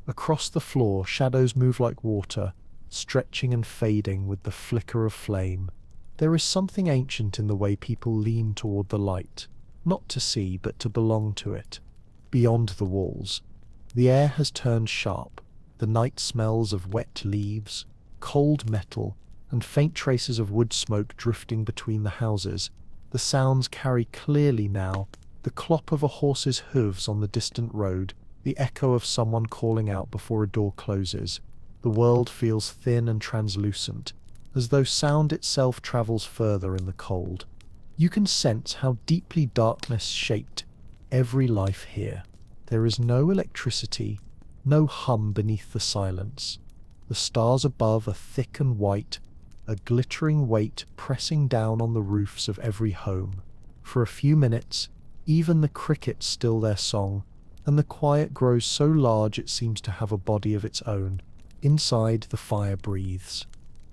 Across the floor, shadows move like water, stretching and fading with the flicker of flame. There is something ancient in the way people lean toward the light, not to see, but to belong to it. Beyond the walls, the air has turned sharp. The night smells of wet leaves, cold metal, and faint traces of wood smoke drifting between the houses. The sounds carry clearly now, the clop of a horse's hooves on the distant road, the echo of someone calling out before a door closes. The world feels thin and translucent, as though sound itself travels further in the cold. You can sense how deeply darkness shaped every life here. There is no electricity, no hum beneath the silence. The stars above are thick and white, a glittering weight pressing down on the roofs of every home. For a few minutes, even the crickets still their song, and the quiet grows so large it seems to have a body of its own. Inside, the fire breathes.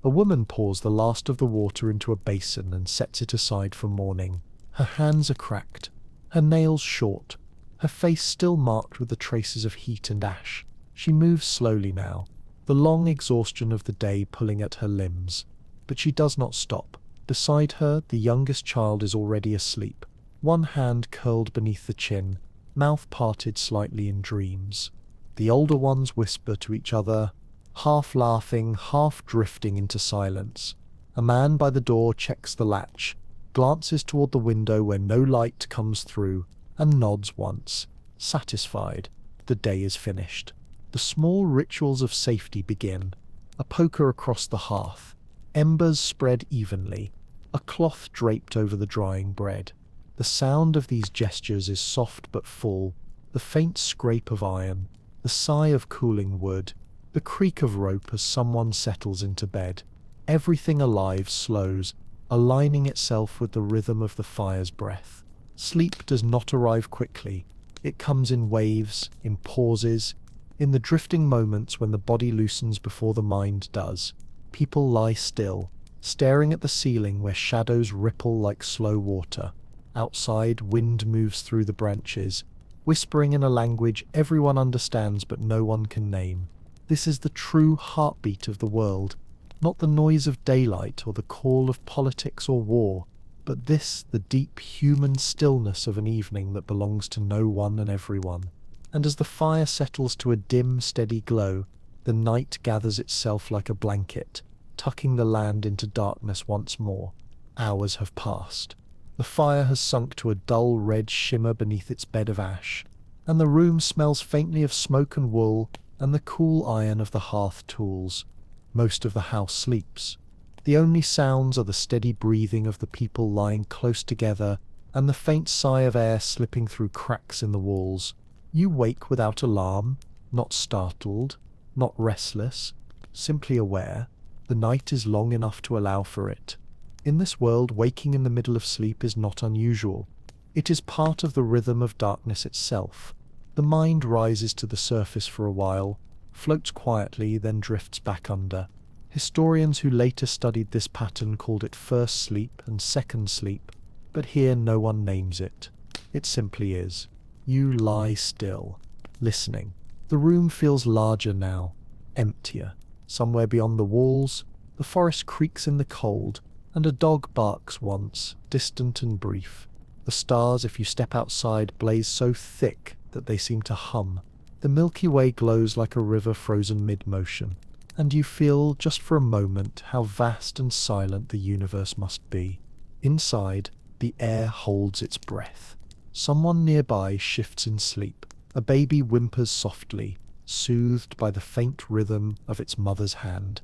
A woman pours the last of the water into a basin and sets it aside for morning. Her hands are cracked, her nails short, her face still marked with the traces of heat and ash. She moves slowly now, the long exhaustion of the day pulling at her limbs. But she does not stop. Beside her, the youngest child is already asleep, one hand curled beneath the chin, mouth parted slightly in dreams. The older ones whisper to each other, half laughing, half drifting into silence. A man by the door checks the latch, glances toward the window where no light comes through, and nods once, satisfied. The day is finished. The small rituals of safety begin. A poker across the hearth, embers spread evenly, a cloth draped over the drying bread. The sound of these gestures is soft but full, the faint scrape of iron, the sigh of cooling wood, the creak of rope as someone settles into bed. Everything alive slows, aligning itself with the rhythm of the fire's breath. Sleep does not arrive quickly. It comes in waves, in pauses, in the drifting moments when the body loosens before the mind does. People lie still, staring at the ceiling where shadows ripple like slow water. Outside, wind moves through the branches, whispering in a language everyone understands but no one can name. This is the true heartbeat of the world, not the noise of daylight or the call of politics or war, but this, the deep human stillness of an evening that belongs to no one and everyone. And as the fire settles to a dim, steady glow, the night gathers itself like a blanket, tucking the land into darkness once more. Hours have passed. The fire has sunk to a dull red shimmer beneath its bed of ash, and the room smells faintly of smoke and wool and the cool iron of the hearth tools. Most of the house sleeps. The only sounds are the steady breathing of the people lying close together and the faint sigh of air slipping through cracks in the walls. You wake without alarm, not startled, not restless, simply aware. The night is long enough to allow for it. In this world, waking in the middle of sleep is not unusual. It is part of the rhythm of darkness itself. The mind rises to the surface for a while, floats quietly, then drifts back under. Historians who later studied this pattern called it first sleep and second sleep, but here no one names it. It simply is. You lie still, listening. The room feels larger now, emptier. Somewhere beyond the walls, the forest creaks in the cold, and a dog barks once, distant and brief. The stars, if you step outside, blaze so thick that they seem to hum. The Milky Way glows like a river frozen mid-motion, and you feel, just for a moment, how vast and silent the universe must be. Inside, the air holds its breath. Someone nearby shifts in sleep. A baby whimpers softly, soothed by the faint rhythm of its mother's hand.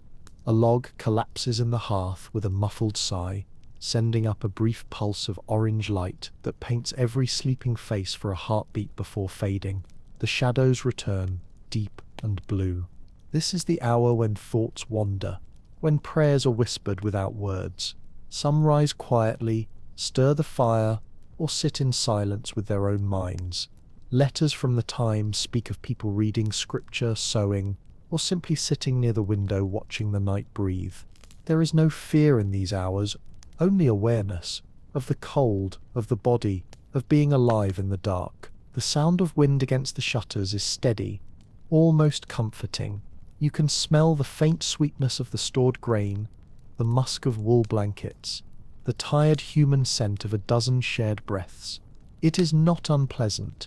A log collapses in the hearth with a muffled sigh, sending up a brief pulse of orange light that paints every sleeping face for a heartbeat before fading. The shadows return, deep and blue. This is the hour when thoughts wander, when prayers are whispered without words. Some rise quietly, stir the fire, or sit in silence with their own minds. Letters from the Times speak of people reading scripture, sewing, or simply sitting near the window watching the night breathe. There is no fear in these hours, only awareness of the cold, of the body, of being alive in the dark. The sound of wind against the shutters is steady, almost comforting. You can smell the faint sweetness of the stored grain, the musk of wool blankets, the tired human scent of a dozen shared breaths. It is not unpleasant.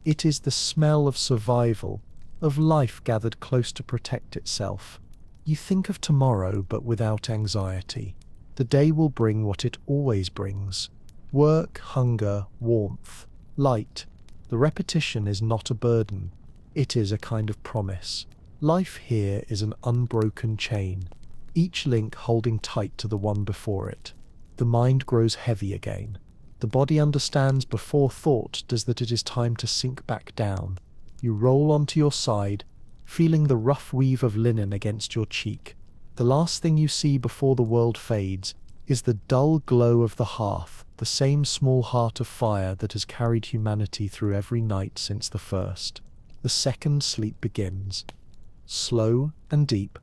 It is the smell of survival, of life gathered close to protect itself. You think of tomorrow, but without anxiety. The day will bring what it always brings: work, hunger, warmth, light. The repetition is not a burden. It is a kind of promise. Life here is an unbroken chain, each link holding tight to the one before it. The mind grows heavy again. The body understands before thought does that it is time to sink back down. You roll onto your side, feeling the rough weave of linen against your cheek. The last thing you see before the world fades is the dull glow of the hearth, the same small heart of fire that has carried humanity through every night since the first. The second sleep begins. Slow and deep.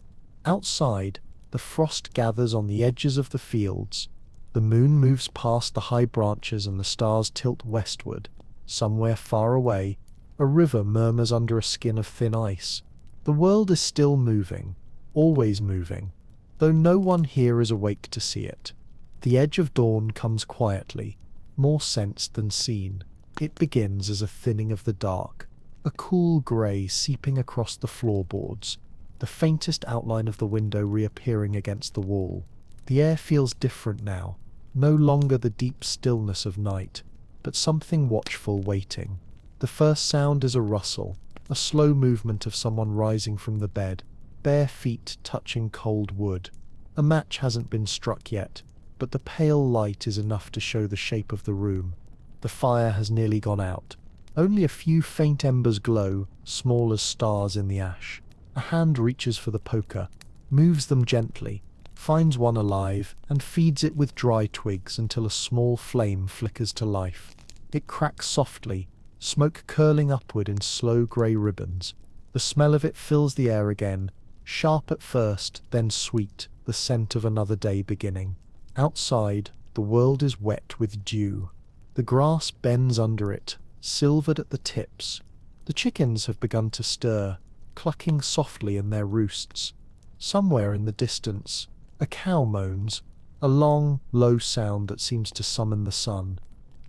Outside, the frost gathers on the edges of the fields. The moon moves past the high branches and the stars tilt westward. Somewhere far away, a river murmurs under a skin of thin ice. The world is still moving, always moving, though no one here is awake to see it. The edge of dawn comes quietly, more sensed than seen. It begins as a thinning of the dark, a cool grey seeping across the floorboards, the faintest outline of the window reappearing against the wall. The air feels different now, no longer the deep stillness of night, but something watchful waiting. The first sound is a rustle, a slow movement of someone rising from the bed, bare feet touching cold wood. A match hasn't been struck yet, but the pale light is enough to show the shape of the room. The fire has nearly gone out. Only a few faint embers glow, small as stars in the ash. A hand reaches for the poker, moves them gently, finds one alive, and feeds it with dry twigs until a small flame flickers to life. It cracks softly, smoke curling upward in slow grey ribbons. The smell of it fills the air again, sharp at first, then sweet, the scent of another day beginning. Outside, the world is wet with dew. The grass bends under it, silvered at the tips. The chickens have begun to stir, clucking softly in their roosts. Somewhere in the distance, a cow moans, a long, low sound that seems to summon the sun.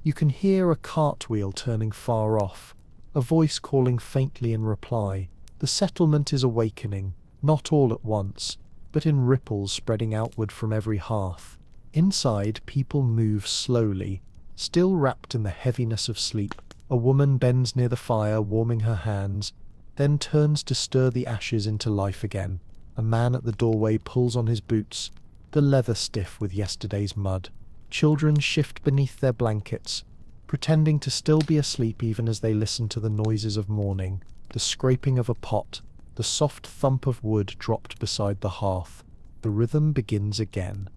You can hear a cartwheel turning far off, a voice calling faintly in reply. The settlement is awakening, not all at once, but in ripples spreading outward from every hearth. Inside, people move slowly, still wrapped in the heaviness of sleep. A woman bends near the fire, warming her hands, then turns to stir the ashes into life again. A man at the doorway pulls on his boots, the leather stiff with yesterday's mud. Children shift beneath their blankets, pretending to still be asleep even as they listen to the noises of morning, the scraping of a pot, the soft thump of wood dropped beside the hearth. The rhythm begins again.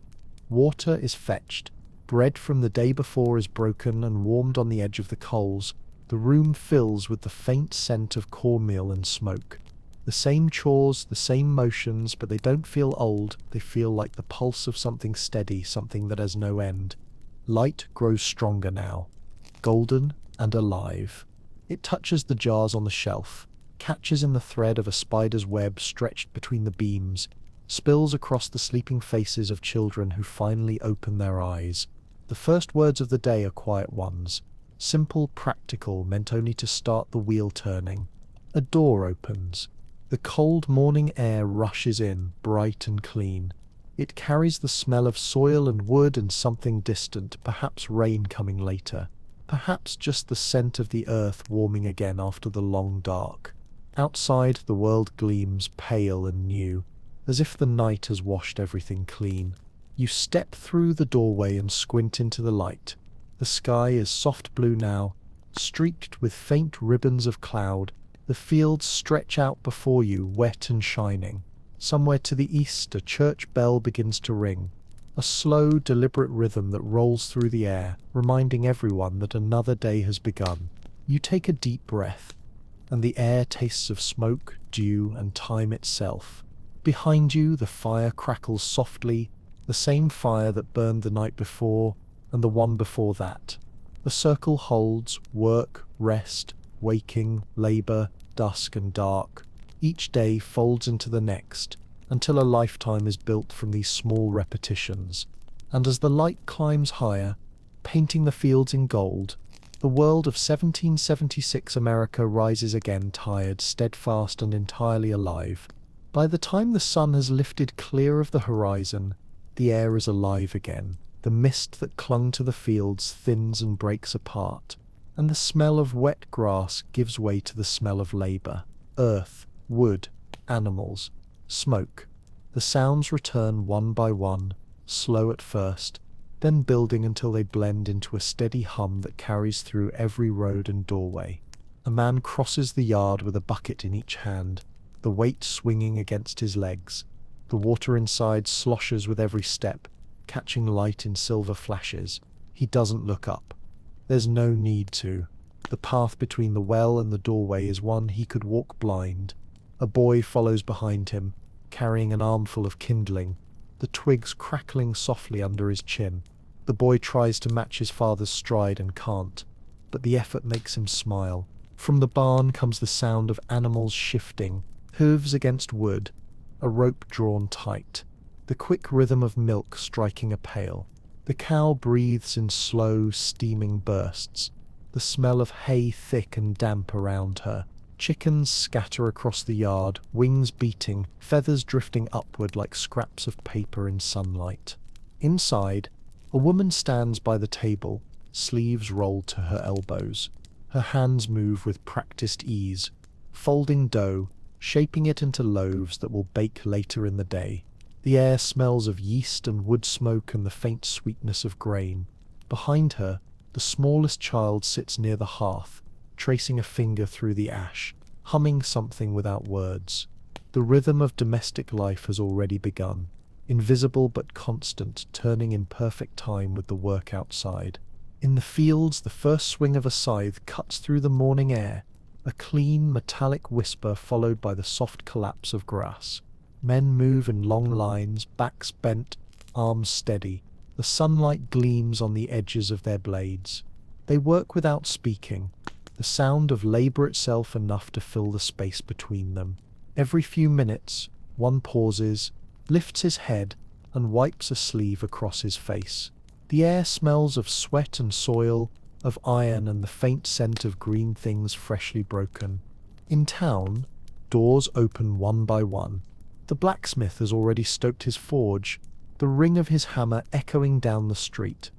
Water is fetched. Bread from the day before is broken and warmed on the edge of the coals. The room fills with the faint scent of cornmeal and smoke. The same chores, the same motions, but they don't feel old. They feel like the pulse of something steady, something that has no end. Light grows stronger now, golden and alive. It touches the jars on the shelf, catches in the thread of a spider's web stretched between the beams, spills across the sleeping faces of children who finally open their eyes. The first words of the day are quiet ones, simple, practical, meant only to start the wheel turning. A door opens. The cold morning air rushes in, bright and clean. It carries the smell of soil and wood and something distant, perhaps rain coming later, perhaps just the scent of the earth warming again after the long dark. Outside, the world gleams pale and new, as if the night has washed everything clean. You step through the doorway and squint into the light. The sky is soft blue now, streaked with faint ribbons of cloud. The fields stretch out before you, wet and shining. Somewhere to the east, a church bell begins to ring, a slow, deliberate rhythm that rolls through the air, reminding everyone that another day has begun. You take a deep breath, and the air tastes of smoke, dew, and time itself. Behind you, the fire crackles softly, the same fire that burned the night before, and the one before that. The circle holds work, rest, waking, labor, dusk and dark. Each day folds into the next, until a lifetime is built from these small repetitions. And as the light climbs higher, painting the fields in gold, the world of 1776 America rises again, tired, steadfast, and entirely alive. By the time the sun has lifted clear of the horizon, the air is alive again. The mist that clung to the fields thins and breaks apart, and the smell of wet grass gives way to the smell of labor. Earth, wood, animals, smoke. The sounds return one by one, slow at first, then building until they blend into a steady hum that carries through every road and doorway. A man crosses the yard with a bucket in each hand, the weight swinging against his legs. The water inside sloshes with every step, catching light in silver flashes. He doesn't look up. There's no need to. The path between the well and the doorway is one he could walk blind. A boy follows behind him, carrying an armful of kindling, the twigs crackling softly under his chin. The boy tries to match his father's stride and can't, but the effort makes him smile. From the barn comes the sound of animals shifting, hooves against wood, a rope drawn tight, the quick rhythm of milk striking a pail. The cow breathes in slow, steaming bursts, the smell of hay thick and damp around her. Chickens scatter across the yard, wings beating, feathers drifting upward like scraps of paper in sunlight. Inside, a woman stands by the table, sleeves rolled to her elbows. Her hands move with practiced ease, folding dough, shaping it into loaves that will bake later in the day. The air smells of yeast and wood smoke and the faint sweetness of grain. Behind her, the smallest child sits near the hearth, tracing a finger through the ash, humming something without words. The rhythm of domestic life has already begun, invisible but constant, turning in perfect time with the work outside. In the fields, the first swing of a scythe cuts through the morning air, a clean, metallic whisper followed by the soft collapse of grass. Men move in long lines, backs bent, arms steady. The sunlight gleams on the edges of their blades. They work without speaking, the sound of labor itself enough to fill the space between them. Every few minutes, one pauses, lifts his head, and wipes a sleeve across his face. The air smells of sweat and soil, of iron and the faint scent of green things freshly broken. In town, doors open one by one. The blacksmith has already stoked his forge, the ring of his hammer echoing down the street.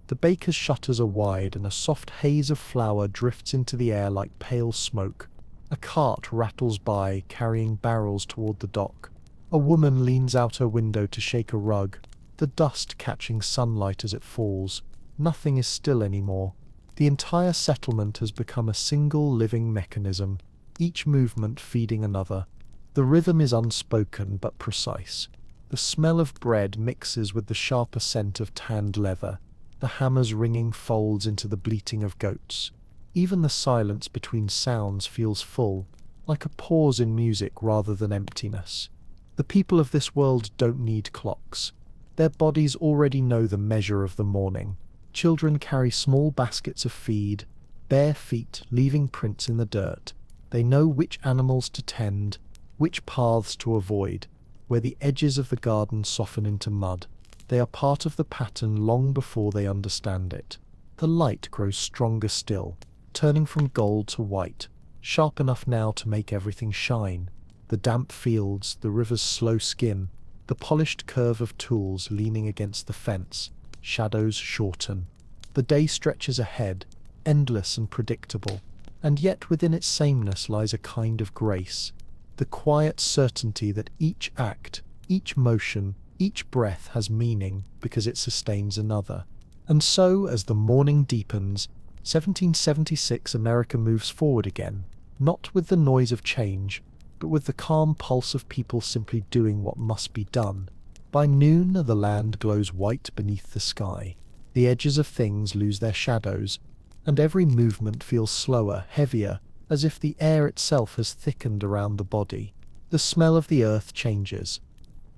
The baker's shutters are wide, and a soft haze of flour drifts into the air like pale smoke. A cart rattles by, carrying barrels toward the dock. A woman leans out her window to shake a rug, the dust catching sunlight as it falls. Nothing is still anymore. The entire settlement has become a single living mechanism, each movement feeding another. The rhythm is unspoken but precise. The smell of bread mixes with the sharper scent of tanned leather. The hammer's ringing folds into the bleating of goats. Even the silence between sounds feels full, like a pause in music rather than emptiness. The people of this world don't need clocks. Their bodies already know the measure of the morning. Children carry small baskets of feed, bare feet leaving prints in the dirt. They know which animals to tend, which paths to avoid, where the edges of the garden soften into mud. They are part of the pattern long before they understand it. The light grows stronger still, turning from gold to white, sharp enough now to make everything shine. The damp fields, the river's slow skim, the polished curve of tools leaning against the fence. Shadows shorten. The day stretches ahead, endless and predictable, and yet within its sameness lies a kind of grace, the quiet certainty that each act, each motion, each breath has meaning because it sustains another. And so, as the morning deepens, 1776 America moves forward again, not with the noise of change, but with the calm pulse of people simply doing what must be done. By noon, the land glows white beneath the sky. The edges of things lose their shadows, and every movement feels slower, heavier, as if the air itself has thickened around the body. The smell of the earth changes.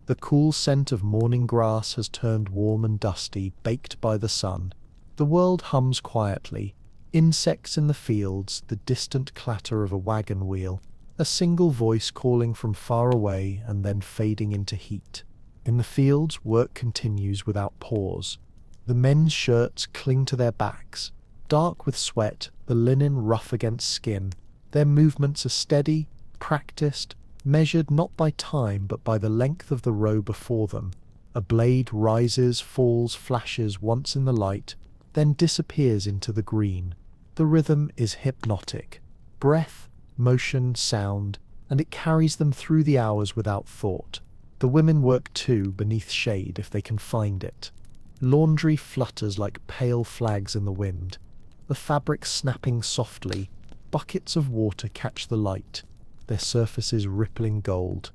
The cool scent of morning grass has turned warm and dusty, baked by the sun. The world hums quietly. Insects in the fields, the distant clatter of a wagon wheel, a single voice calling from far away and then fading into heat. In the fields, work continues without pause. The men's shirts cling to their backs, dark with sweat, the linen rough against skin. Their movements are steady, practiced, measured not by time but by the length of the row before them. A blade rises, falls, flashes once in the light, then disappears into the green. The rhythm is hypnotic. Breath, motion, sound, and it carries them through the hours without thought. The women work too, beneath shade if they can find it. Laundry flutters like pale flags in the wind, the fabric snapping softly. Buckets of water catch the light, their surfaces rippling gold.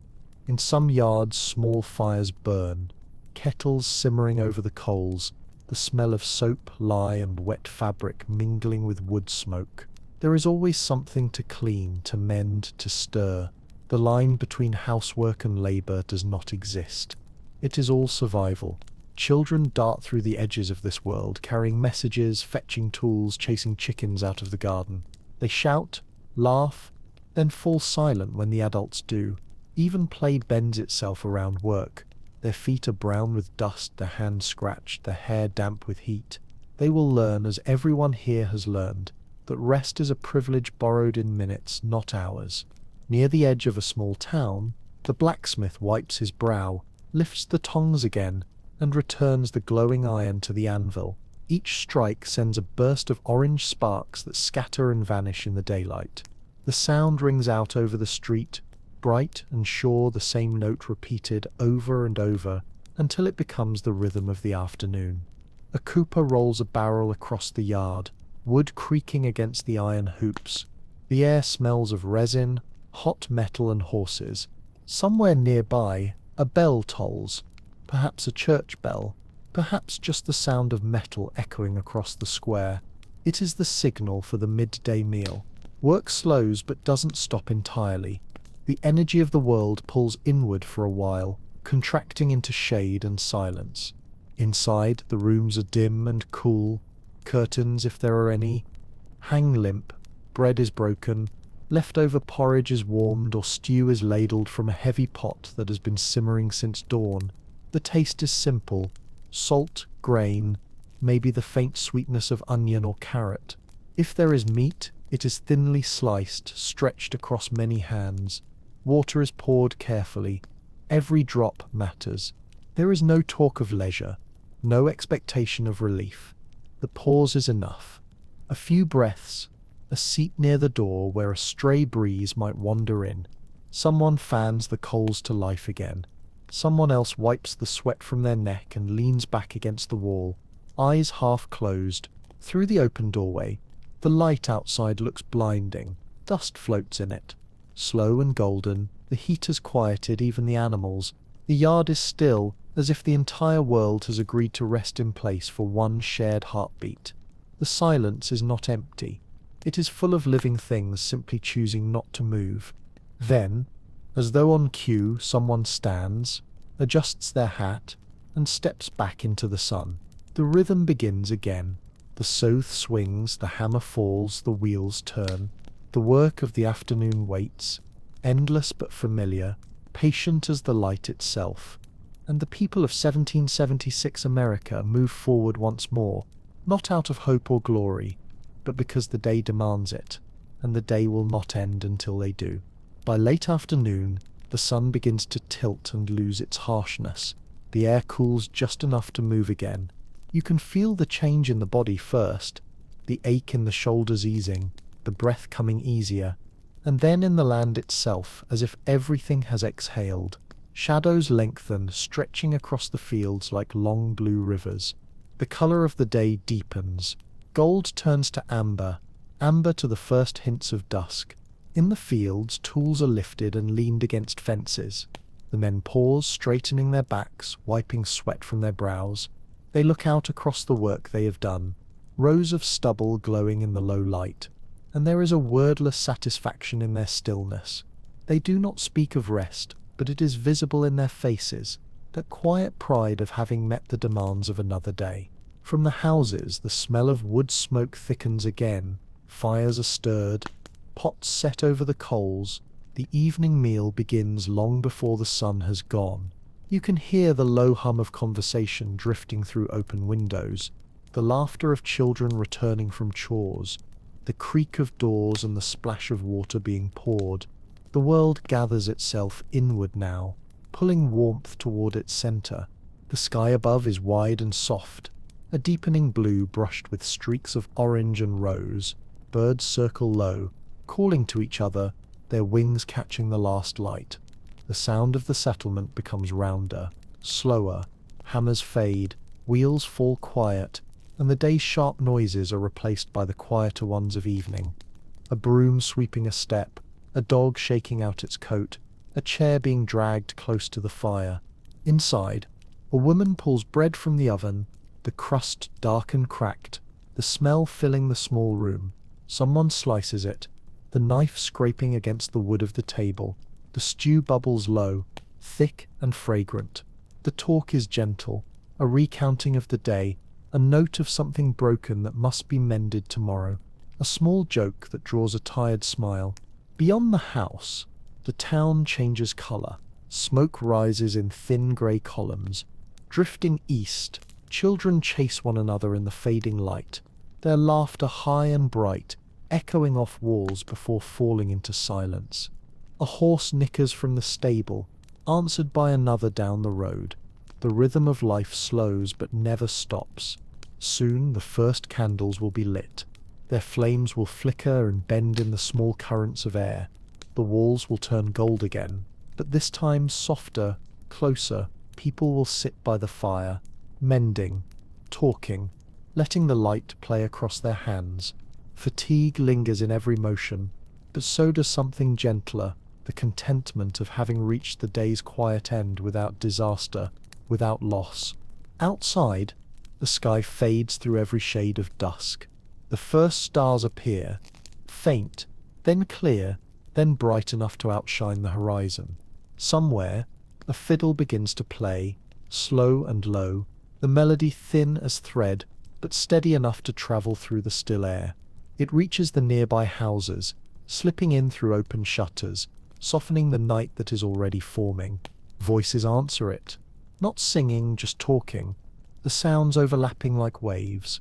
In some yards small fires burn, kettles simmering over the coals, the smell of soap, lye, and wet fabric mingling with wood smoke. There is always something to clean, to mend, to stir. The line between housework and labour does not exist. It is all survival. Children dart through the edges of this world, carrying messages, fetching tools, chasing chickens out of the garden. They shout, laugh, then fall silent when the adults do. Even play bends itself around work. Their feet are brown with dust, their hands scratched, their hair damp with heat. They will learn, as everyone here has learned, that rest is a privilege borrowed in minutes, not hours. Near the edge of a small town, the blacksmith wipes his brow, lifts the tongs again, and returns the glowing iron to the anvil. Each strike sends a burst of orange sparks that scatter and vanish in the daylight. The sound rings out over the street, bright and sure, the same note repeated over and over, until it becomes the rhythm of the afternoon. A cooper rolls a barrel across the yard, wood creaking against the iron hoops. The air smells of resin, hot metal, and horses. Somewhere nearby, a bell tolls, perhaps a church bell, perhaps just the sound of metal echoing across the square. It is the signal for the midday meal. Work slows but doesn't stop entirely. The energy of the world pulls inward for a while, contracting into shade and silence. Inside, the rooms are dim and cool. Curtains, if there are any, hang limp. Bread is broken. Leftover porridge is warmed, or stew is ladled from a heavy pot that has been simmering since dawn. The taste is simple. Salt, grain, maybe the faint sweetness of onion or carrot. If there is meat, it is thinly sliced, stretched across many hands. Water is poured carefully. Every drop matters. There is no talk of leisure, no expectation of relief. The pause is enough. A few breaths, a seat near the door where a stray breeze might wander in. Someone fans the coals to life again. Someone else wipes the sweat from their neck and leans back against the wall, eyes half closed. Through the open doorway, the light outside looks blinding. Dust floats in it. Slow and golden, the heat has quieted even the animals. The yard is still, as if the entire world has agreed to rest in place for one shared heartbeat. The silence is not empty. It is full of living things simply choosing not to move. Then, as though on cue, someone stands, adjusts their hat, and steps back into the sun. The rhythm begins again. The scythe swings, the hammer falls, the wheels turn. The work of the afternoon waits, endless but familiar, patient as the light itself. And the people of 1776 America move forward once more, not out of hope or glory, but because the day demands it, and the day will not end until they do. By late afternoon, the sun begins to tilt and lose its harshness. The air cools just enough to move again. You can feel the change in the body first, the ache in the shoulders easing, the breath coming easier, and then in the land itself, as if everything has exhaled. Shadows lengthen, stretching across the fields like long blue rivers. The colour of the day deepens. Gold turns to amber, amber to the first hints of dusk. In the fields, tools are lifted and leaned against fences. The men pause, straightening their backs, wiping sweat from their brows. They look out across the work they have done, rows of stubble glowing in the low light, and there is a wordless satisfaction in their stillness. They do not speak of rest, but it is visible in their faces, that quiet pride of having met the demands of another day. From the houses, the smell of wood smoke thickens again, fires are stirred, pots set over the coals. The evening meal begins long before the sun has gone. You can hear the low hum of conversation drifting through open windows, the laughter of children returning from chores, the creak of doors and the splash of water being poured. The world gathers itself inward now, pulling warmth toward its center. The sky above is wide and soft, a deepening blue brushed with streaks of orange and rose. Birds circle low, calling to each other, their wings catching the last light. The sound of the settlement becomes rounder, slower. Hammers fade, wheels fall quiet, and the day's sharp noises are replaced by the quieter ones of evening. A broom sweeping a step, a dog shaking out its coat, a chair being dragged close to the fire. Inside, a woman pulls bread from the oven, the crust dark and cracked, the smell filling the small room. Someone slices it, the knife scraping against the wood of the table. The stew bubbles low, thick and fragrant. The talk is gentle, a recounting of the day, a note of something broken that must be mended tomorrow, a small joke that draws a tired smile. Beyond the house, the town changes colour. Smoke rises in thin grey columns. Drifting east, children chase one another in the fading light, their laughter high and bright, echoing off walls before falling into silence. A horse nickers from the stable, answered by another down the road. The rhythm of life slows but never stops. Soon the first candles will be lit. Their flames will flicker and bend in the small currents of air. The walls will turn gold again, but this time softer, closer. People will sit by the fire, mending, talking, letting the light play across their hands. Fatigue lingers in every motion, but so does something gentler, the contentment of having reached the day's quiet end without disaster, without loss. Outside, the sky fades through every shade of dusk. The first stars appear, faint, then clear, then bright enough to outshine the horizon. Somewhere, a fiddle begins to play, slow and low, the melody thin as thread, but steady enough to travel through the still air. It reaches the nearby houses, slipping in through open shutters, softening the night that is already forming. Voices answer it, not singing, just talking, the sounds overlapping like waves.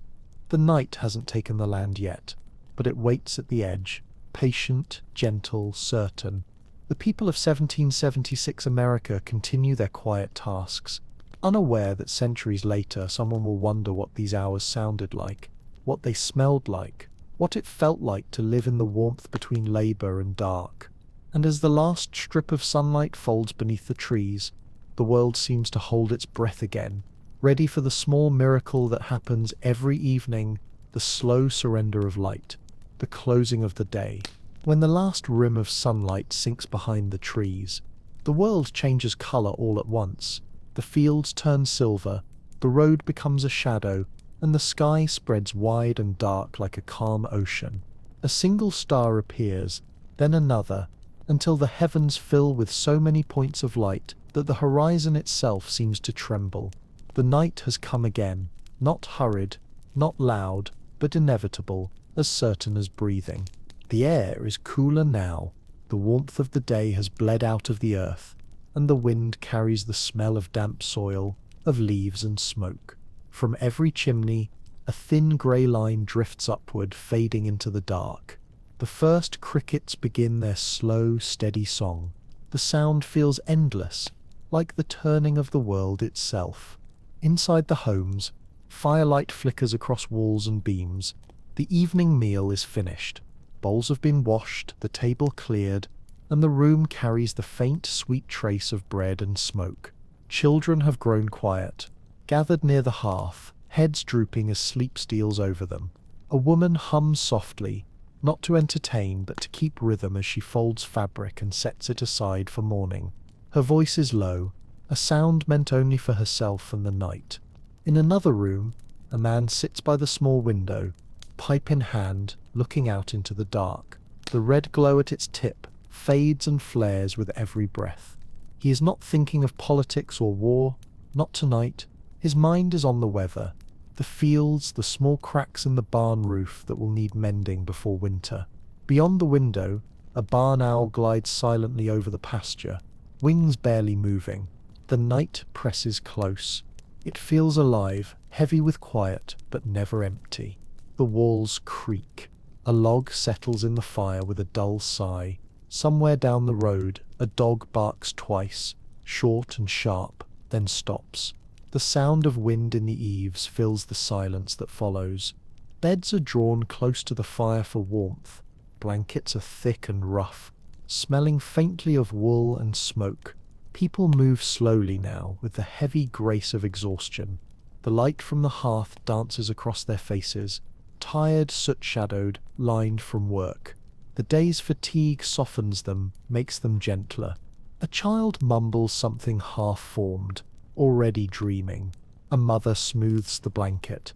The night hasn't taken the land yet, but it waits at the edge, patient, gentle, certain. The people of 1776 America continue their quiet tasks, unaware that centuries later someone will wonder what these hours sounded like, what they smelled like, what it felt like to live in the warmth between labor and dark. And as the last strip of sunlight folds beneath the trees, the world seems to hold its breath again, ready for the small miracle that happens every evening, the slow surrender of light, the closing of the day. When the last rim of sunlight sinks behind the trees, the world changes color all at once. The fields turn silver, the road becomes a shadow, and the sky spreads wide and dark like a calm ocean. A single star appears, then another, until the heavens fill with so many points of light that the horizon itself seems to tremble. The night has come again, not hurried, not loud, but inevitable, as certain as breathing. The air is cooler now, the warmth of the day has bled out of the earth, and the wind carries the smell of damp soil, of leaves and smoke. From every chimney, a thin grey line drifts upward, fading into the dark. The first crickets begin their slow, steady song. The sound feels endless, like the turning of the world itself. Inside the homes, firelight flickers across walls and beams. The evening meal is finished. Bowls have been washed, the table cleared, and the room carries the faint, sweet trace of bread and smoke. Children have grown quiet, gathered near the hearth, heads drooping as sleep steals over them. A woman hums softly, not to entertain but to keep rhythm as she folds fabric and sets it aside for morning. Her voice is low, a sound meant only for herself and the night. In another room, a man sits by the small window, pipe in hand, looking out into the dark. The red glow at its tip fades and flares with every breath. He is not thinking of politics or war, not tonight. His mind is on the weather, the fields, the small cracks in the barn roof that will need mending before winter. Beyond the window, a barn owl glides silently over the pasture, wings barely moving. The night presses close. It feels alive, heavy with quiet, but never empty. The walls creak. A log settles in the fire with a dull sigh. Somewhere down the road, a dog barks twice, short and sharp, then stops. The sound of wind in the eaves fills the silence that follows. Beds are drawn close to the fire for warmth. Blankets are thick and rough, smelling faintly of wool and smoke. People move slowly now, with the heavy grace of exhaustion. The light from the hearth dances across their faces, tired, soot-shadowed, lined from work. The day's fatigue softens them, makes them gentler. A child mumbles something half-formed, already dreaming. A mother smooths the blanket,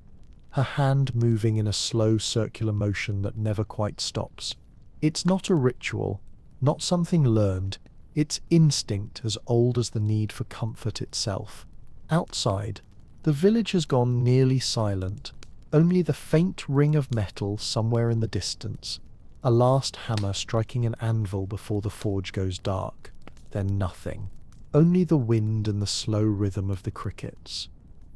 her hand moving in a slow circular motion that never quite stops. It's not a ritual, not something learned. It's instinct as old as the need for comfort itself. Outside, the village has gone nearly silent, only the faint ring of metal somewhere in the distance. A last hammer striking an anvil before the forge goes dark. Then nothing. Only the wind and the slow rhythm of the crickets.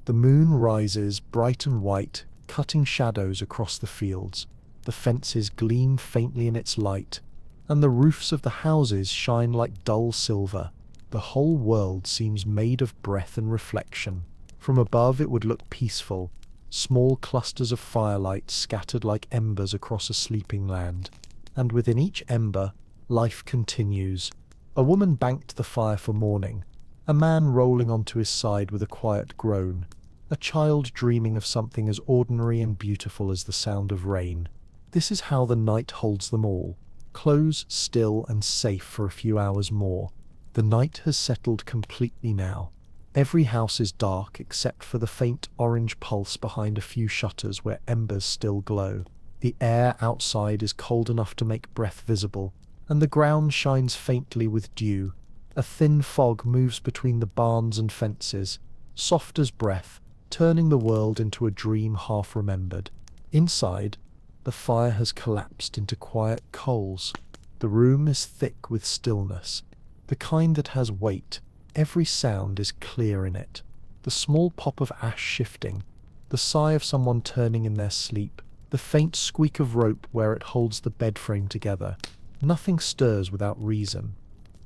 The moon rises, bright and white, cutting shadows across the fields. The fences gleam faintly in its light, and the roofs of the houses shine like dull silver. The whole world seems made of breath and reflection. From above it would look peaceful, small clusters of firelight scattered like embers across a sleeping land. And within each ember, life continues. A woman banked the fire for morning, a man rolling onto his side with a quiet groan, a child dreaming of something as ordinary and beautiful as the sound of rain. This is how the night holds them all, close, still, and safe for a few hours more. The night has settled completely now. Every house is dark except for the faint orange pulse behind a few shutters where embers still glow. The air outside is cold enough to make breath visible, and the ground shines faintly with dew. A thin fog moves between the barns and fences, soft as breath, turning the world into a dream half remembered. Inside, the fire has collapsed into quiet coals. The room is thick with stillness, the kind that has weight. Every sound is clear in it. The small pop of ash shifting, the sigh of someone turning in their sleep, the faint squeak of rope where it holds the bed frame together. Nothing stirs without reason.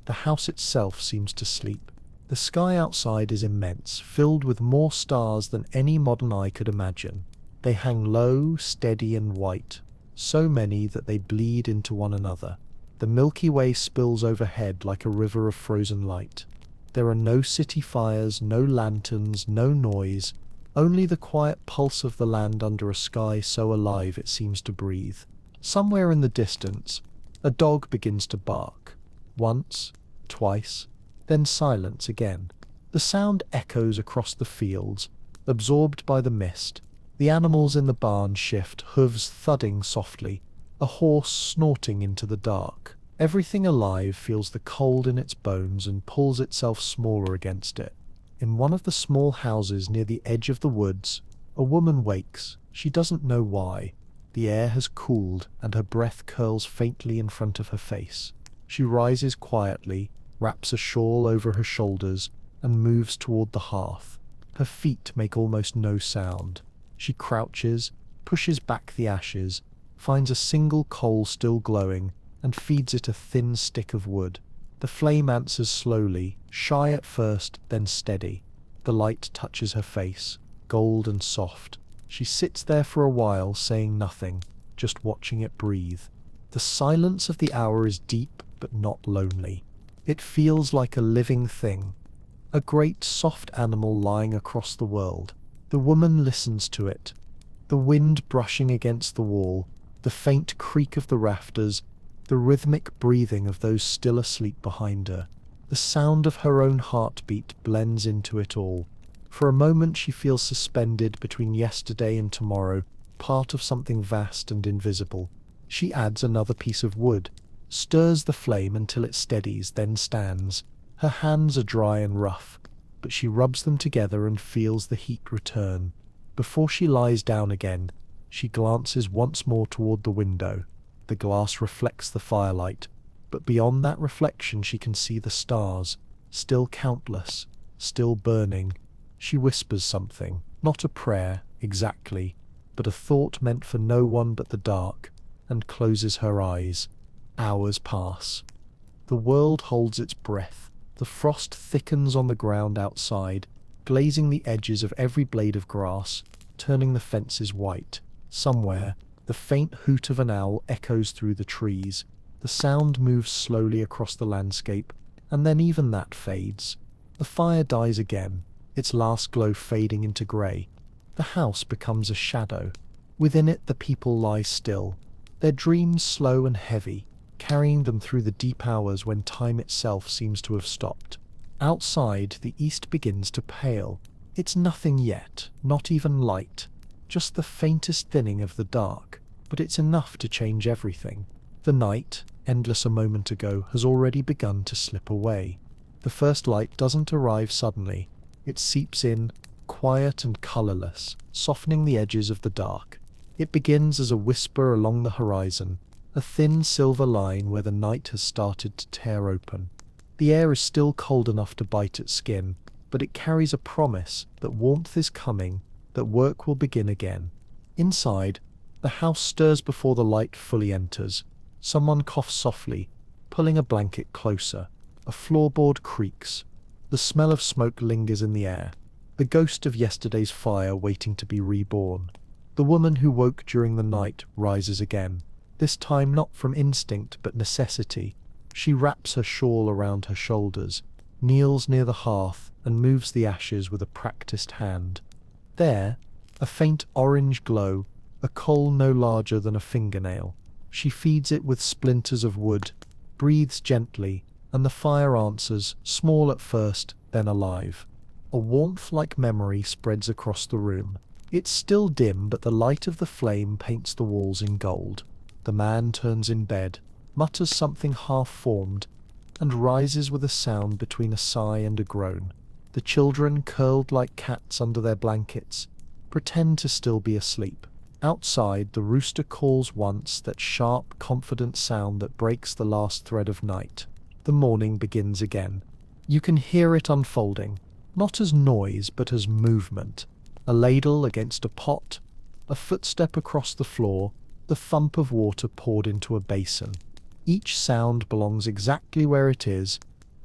The house itself seems to sleep. The sky outside is immense, filled with more stars than any modern eye could imagine. They hang low, steady and white, so many that they bleed into one another. The Milky Way spills overhead like a river of frozen light. There are no city fires, no lanterns, no noise, only the quiet pulse of the land under a sky so alive it seems to breathe. Somewhere in the distance, a dog begins to bark. Once, twice, then silence again. The sound echoes across the fields, absorbed by the mist. The animals in the barn shift, hooves thudding softly, a horse snorting into the dark. Everything alive feels the cold in its bones and pulls itself smaller against it. In one of the small houses near the edge of the woods, a woman wakes. She doesn't know why. The air has cooled and her breath curls faintly in front of her face. She rises quietly, wraps a shawl over her shoulders, and moves toward the hearth. Her feet make almost no sound. She crouches, pushes back the ashes, finds a single coal still glowing, and feeds it a thin stick of wood. The flame answers slowly, shy at first, then steady. The light touches her face, gold and soft. She sits there for a while, saying nothing, just watching it breathe. The silence of the hour is deep but not lonely. It feels like a living thing, a great soft animal lying across the world. The woman listens to it, the wind brushing against the wall, the faint creak of the rafters, the rhythmic breathing of those still asleep behind her. The sound of her own heartbeat blends into it all. For a moment she feels suspended between yesterday and tomorrow, part of something vast and invisible. She adds another piece of wood, stirs the flame until it steadies, then stands. Her hands are dry and rough, but she rubs them together and feels the heat return. Before she lies down again, she glances once more toward the window. The glass reflects the firelight, but beyond that reflection she can see the stars, still countless, still burning. She whispers something, not a prayer, exactly, but a thought meant for no one but the dark, and closes her eyes. Hours pass. The world holds its breath. The frost thickens on the ground outside, glazing the edges of every blade of grass, turning the fences white. Somewhere, the faint hoot of an owl echoes through the trees. The sound moves slowly across the landscape, and then even that fades. The fire dies again, its last glow fading into grey. The house becomes a shadow. Within it the people lie still, their dreams slow and heavy, carrying them through the deep hours when time itself seems to have stopped. Outside, the east begins to pale. It's nothing yet, not even light, just the faintest thinning of the dark, but it's enough to change everything. The night, endless a moment ago, has already begun to slip away. The first light doesn't arrive suddenly. It seeps in, quiet and colourless, softening the edges of the dark. It begins as a whisper along the horizon, a thin silver line where the night has started to tear open. The air is still cold enough to bite at skin, but it carries a promise that warmth is coming, that work will begin again. Inside, the house stirs before the light fully enters. Someone coughs softly, pulling a blanket closer. A floorboard creaks. The smell of smoke lingers in the air, the ghost of yesterday's fire waiting to be reborn. The woman who woke during the night rises again, this time not from instinct but necessity. She wraps her shawl around her shoulders, kneels near the hearth, and moves the ashes with a practiced hand. There, a faint orange glow, a coal no larger than a fingernail. She feeds it with splinters of wood, breathes gently, and the fire answers, small at first, then alive. A warmth like memory spreads across the room. It's still dim, but the light of the flame paints the walls in gold. The man turns in bed, mutters something half-formed, and rises with a sound between a sigh and a groan. The children, curled like cats under their blankets, pretend to still be asleep. Outside, the rooster calls once, that sharp, confident sound that breaks the last thread of night. The morning begins again. You can hear it unfolding, not as noise but as movement. A ladle against a pot, a footstep across the floor, the thump of water poured into a basin. Each sound belongs exactly where it is,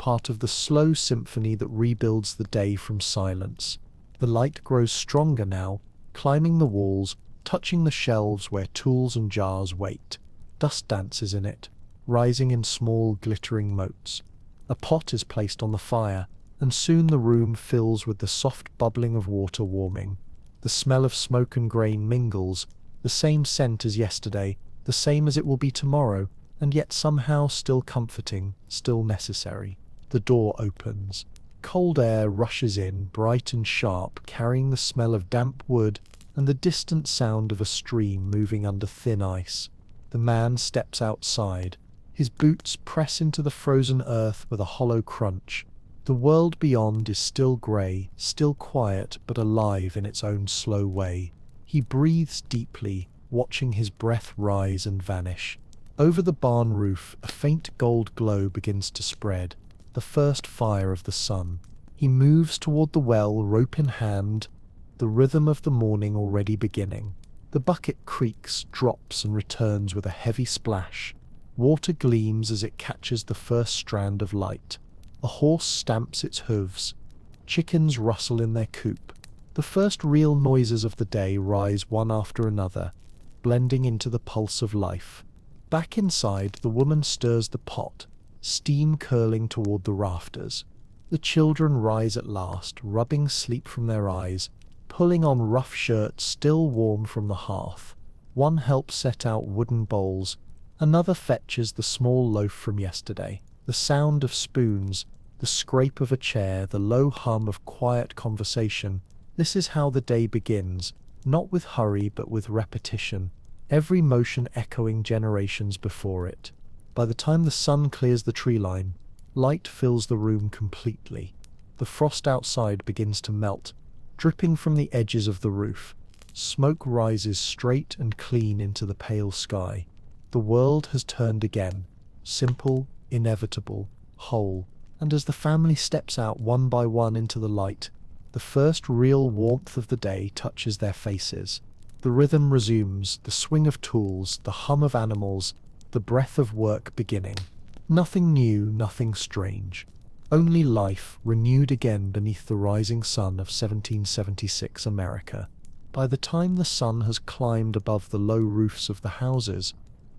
part of the slow symphony that rebuilds the day from silence. The light grows stronger now, climbing the walls, touching the shelves where tools and jars wait. Dust dances in it, rising in small glittering motes. A pot is placed on the fire, and soon the room fills with the soft bubbling of water warming. The smell of smoke and grain mingles, the same scent as yesterday, the same as it will be tomorrow, and yet somehow still comforting, still necessary. The door opens. Cold air rushes in, bright and sharp, carrying the smell of damp wood and the distant sound of a stream moving under thin ice. The man steps outside. His boots press into the frozen earth with a hollow crunch. The world beyond is still grey, still quiet, but alive in its own slow way. He breathes deeply, watching his breath rise and vanish. Over the barn roof, a faint gold glow begins to spread, the first fire of the sun. He moves toward the well, rope in hand, the rhythm of the morning already beginning. The bucket creaks, drops, and returns with a heavy splash. Water gleams as it catches the first strand of light. A horse stamps its hooves. Chickens rustle in their coop. The first real noises of the day rise one after another, blending into the pulse of life. Back inside, the woman stirs the pot, steam curling toward the rafters. The children rise at last, rubbing sleep from their eyes, pulling on rough shirts still warm from the hearth. One helps set out wooden bowls, another fetches the small loaf from yesterday. The sound of spoons, the scrape of a chair, the low hum of quiet conversation. This is how the day begins, not with hurry but with repetition, every motion echoing generations before it. By the time the sun clears the tree line, light fills the room completely. The frost outside begins to melt, dripping from the edges of the roof. Smoke rises straight and clean into the pale sky. The world has turned again, simple, inevitable, whole. And as the family steps out one by one into the light, the first real warmth of the day touches their faces. The rhythm resumes, the swing of tools, the hum of animals, the breath of work beginning. Nothing new, nothing strange. Only life, renewed again beneath the rising sun of 1776 America. By the time the sun has climbed above the low roofs of the houses,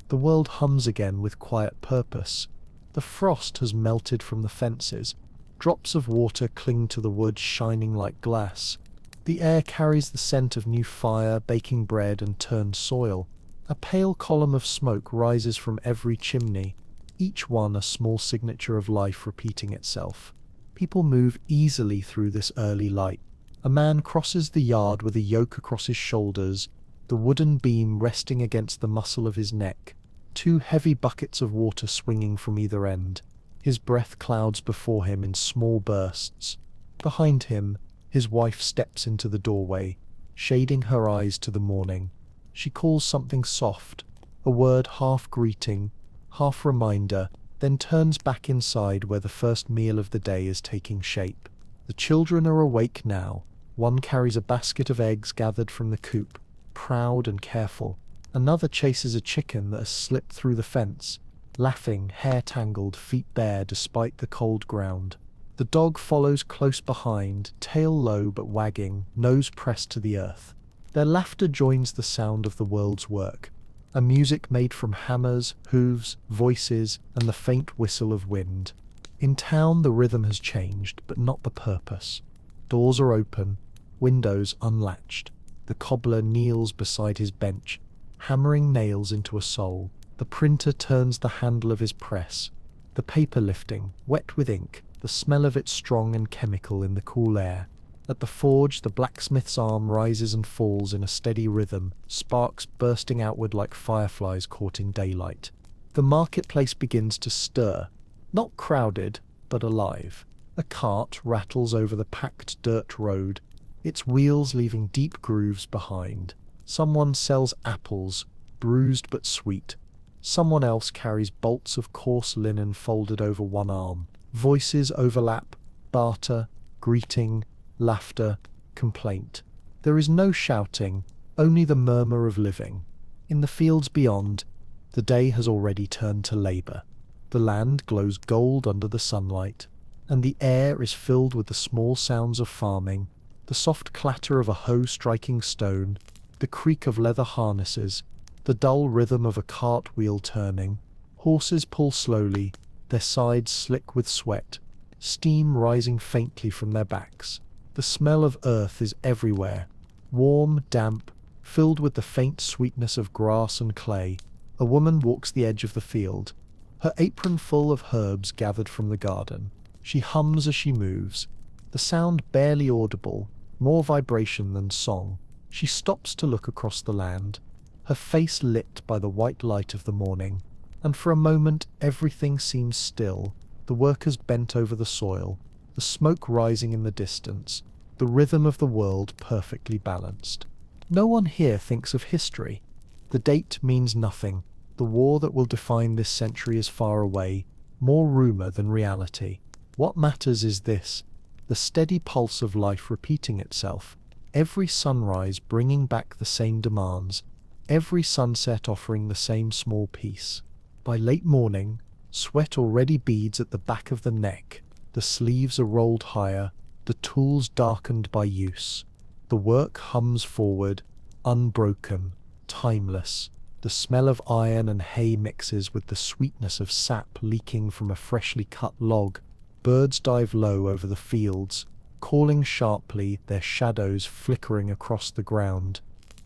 the world hums again with quiet purpose. The frost has melted from the fences. Drops of water cling to the wood, shining like glass. The air carries the scent of new fire, baking bread, and turned soil. A pale column of smoke rises from every chimney, each one a small signature of life repeating itself. People move easily through this early light. A man crosses the yard with a yoke across his shoulders, the wooden beam resting against the muscle of his neck, 2 heavy buckets of water swinging from either end. His breath clouds before him in small bursts. Behind him, his wife steps into the doorway, shading her eyes to the morning. She calls something soft, a word half greeting, half reminder, then turns back inside where the first meal of the day is taking shape. The children are awake now. One carries a basket of eggs gathered from the coop, proud and careful. Another chases a chicken that has slipped through the fence, laughing, hair tangled, feet bare despite the cold ground. The dog follows close behind, tail low but wagging, nose pressed to the earth. Their laughter joins the sound of the world's work, a music made from hammers, hooves, voices, and the faint whistle of wind. In town the rhythm has changed, but not the purpose. Doors are open, windows unlatched. The cobbler kneels beside his bench, hammering nails into a sole. The printer turns the handle of his press, the paper lifting, wet with ink, the smell of it strong and chemical in the cool air. At the forge, the blacksmith's arm rises and falls in a steady rhythm, sparks bursting outward like fireflies caught in daylight. The marketplace begins to stir, not crowded, but alive. A cart rattles over the packed dirt road, its wheels leaving deep grooves behind. Someone sells apples, bruised but sweet. Someone else carries bolts of coarse linen folded over one arm. Voices overlap, barter, greeting, laughter, complaint. There is no shouting, only the murmur of living. In the fields beyond, the day has already turned to labor. The land glows gold under the sunlight. and the air is filled with the small sounds of farming, the soft clatter of a hoe striking stone, the creak of leather harnesses, the dull rhythm of a cart wheel turning. Horses pull slowly, their sides slick with sweat, steam rising faintly from their backs. The smell of earth is everywhere, warm, damp, filled with the faint sweetness of grass and clay. A woman walks the edge of the field, her apron full of herbs gathered from the garden. She hums as she moves, the sound barely audible, more vibration than song. She stops to look across the land, her face lit by the white light of the morning, and for a moment everything seems still. The workers bent over the soil, the smoke rising in the distance, the rhythm of the world perfectly balanced. No one here thinks of history. The date means nothing. The war that will define this century is far away, more rumor than reality. What matters is this: the steady pulse of life repeating itself, every sunrise bringing back the same demands, every sunset offering the same small peace. By late morning, sweat already beads at the back of the neck, the sleeves are rolled higher, the tools darkened by use. The work hums forward, unbroken, timeless. The smell of iron and hay mixes with the sweetness of sap leaking from a freshly cut log. Birds dive low over the fields, calling sharply, their shadows flickering across the ground.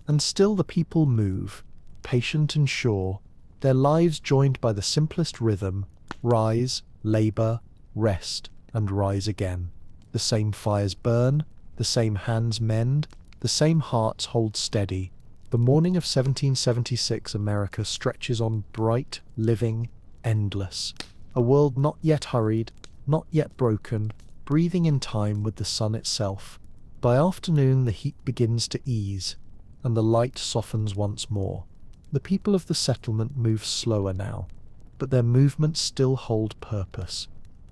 And still the people move, patient and sure, their lives joined by the simplest rhythm: rise, labor, rest, and rise again. The same fires burn, the same hands mend, the same hearts hold steady. The morning of 1776 America stretches on, bright, living, endless. A world not yet hurried, not yet broken, breathing in time with the sun itself. By afternoon the heat begins to ease, and the light softens once more. The people of the settlement move slower now, but their movements still hold purpose.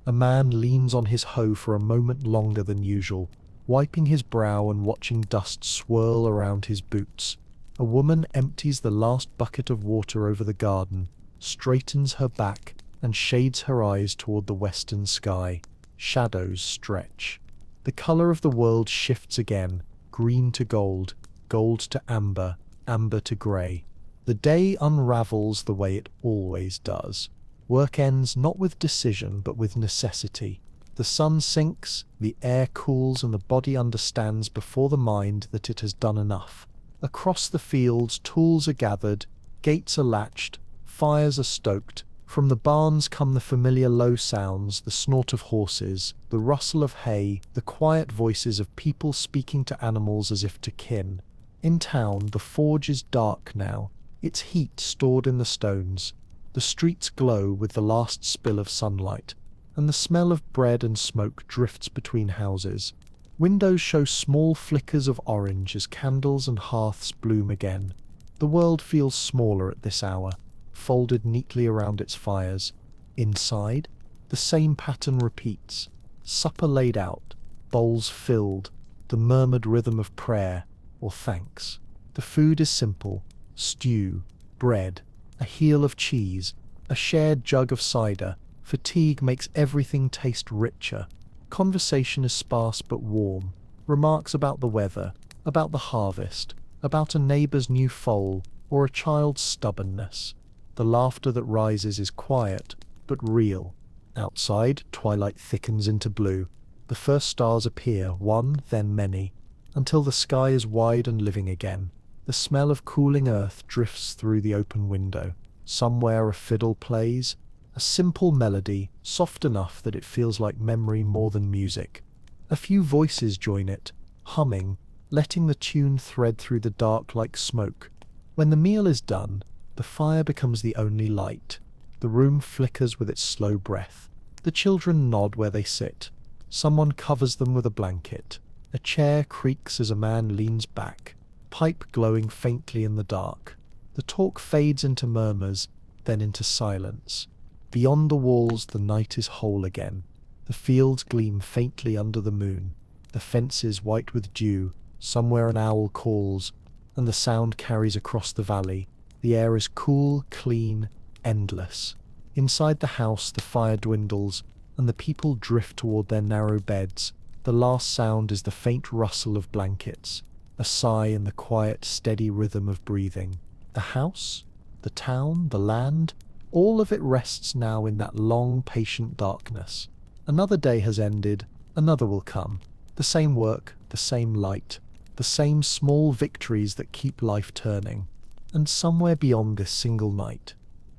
A man leans on his hoe for a moment longer than usual, wiping his brow and watching dust swirl around his boots. A woman empties the last bucket of water over the garden, straightens her back, and shades her eyes toward the western sky. Shadows stretch. The color of the world shifts again, green to gold, gold to amber, amber to grey. The day unravels the way it always does. Work ends not with decision but with necessity. The sun sinks, the air cools, and the body understands before the mind that it has done enough. Across the fields tools are gathered, gates are latched, fires are stoked. From the barns come the familiar low sounds, the snort of horses, the rustle of hay, the quiet voices of people speaking to animals as if to kin. In town the forge is dark now, its heat stored in the stones. The streets glow with the last spill of sunlight, and the smell of bread and smoke drifts between houses. Windows show small flickers of orange as candles and hearths bloom again. The world feels smaller at this hour, folded neatly around its fires. Inside, the same pattern repeats. Supper laid out, bowls filled, the murmured rhythm of prayer or thanks. The food is simple: stew, bread, a heel of cheese, a shared jug of cider. Fatigue makes everything taste richer. Conversation is sparse but warm. Remarks about the weather, about the harvest, about a neighbor's new foal, or a child's stubbornness. The laughter that rises is quiet, but real. Outside, twilight thickens into blue. The first stars appear, one, then many, until the sky is wide and living again. The smell of cooling earth drifts through the open window. Somewhere a fiddle plays, a simple melody, soft enough that it feels like memory more than music. A few voices join it, humming, letting the tune thread through the dark like smoke. When the meal is done, the fire becomes the only light. The room flickers with its slow breath. The children nod where they sit. Someone covers them with a blanket. A chair creaks as a man leans back, pipe glowing faintly in the dark. The talk fades into murmurs, then into silence. Beyond the walls the night is whole again. The fields gleam faintly under the moon. The fences white with dew. Somewhere an owl calls, and the sound carries across the valley. The air is cool, clean, endless. Inside the house the fire dwindles, and the people drift toward their narrow beds. The last sound is the faint rustle of blankets, a sigh and the quiet, steady rhythm of breathing. The house, the town, the land, all of it rests now in that long, patient darkness. Another day has ended, another will come. The same work, the same light, the same small victories that keep life turning. And somewhere beyond this single night,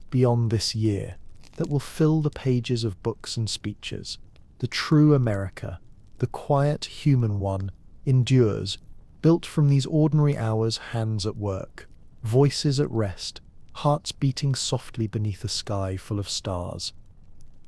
beyond this year, that will fill the pages of books and speeches, the true America, the quiet human one, endures, built from these ordinary hours, hands at work, voices at rest, hearts beating softly beneath a sky full of stars.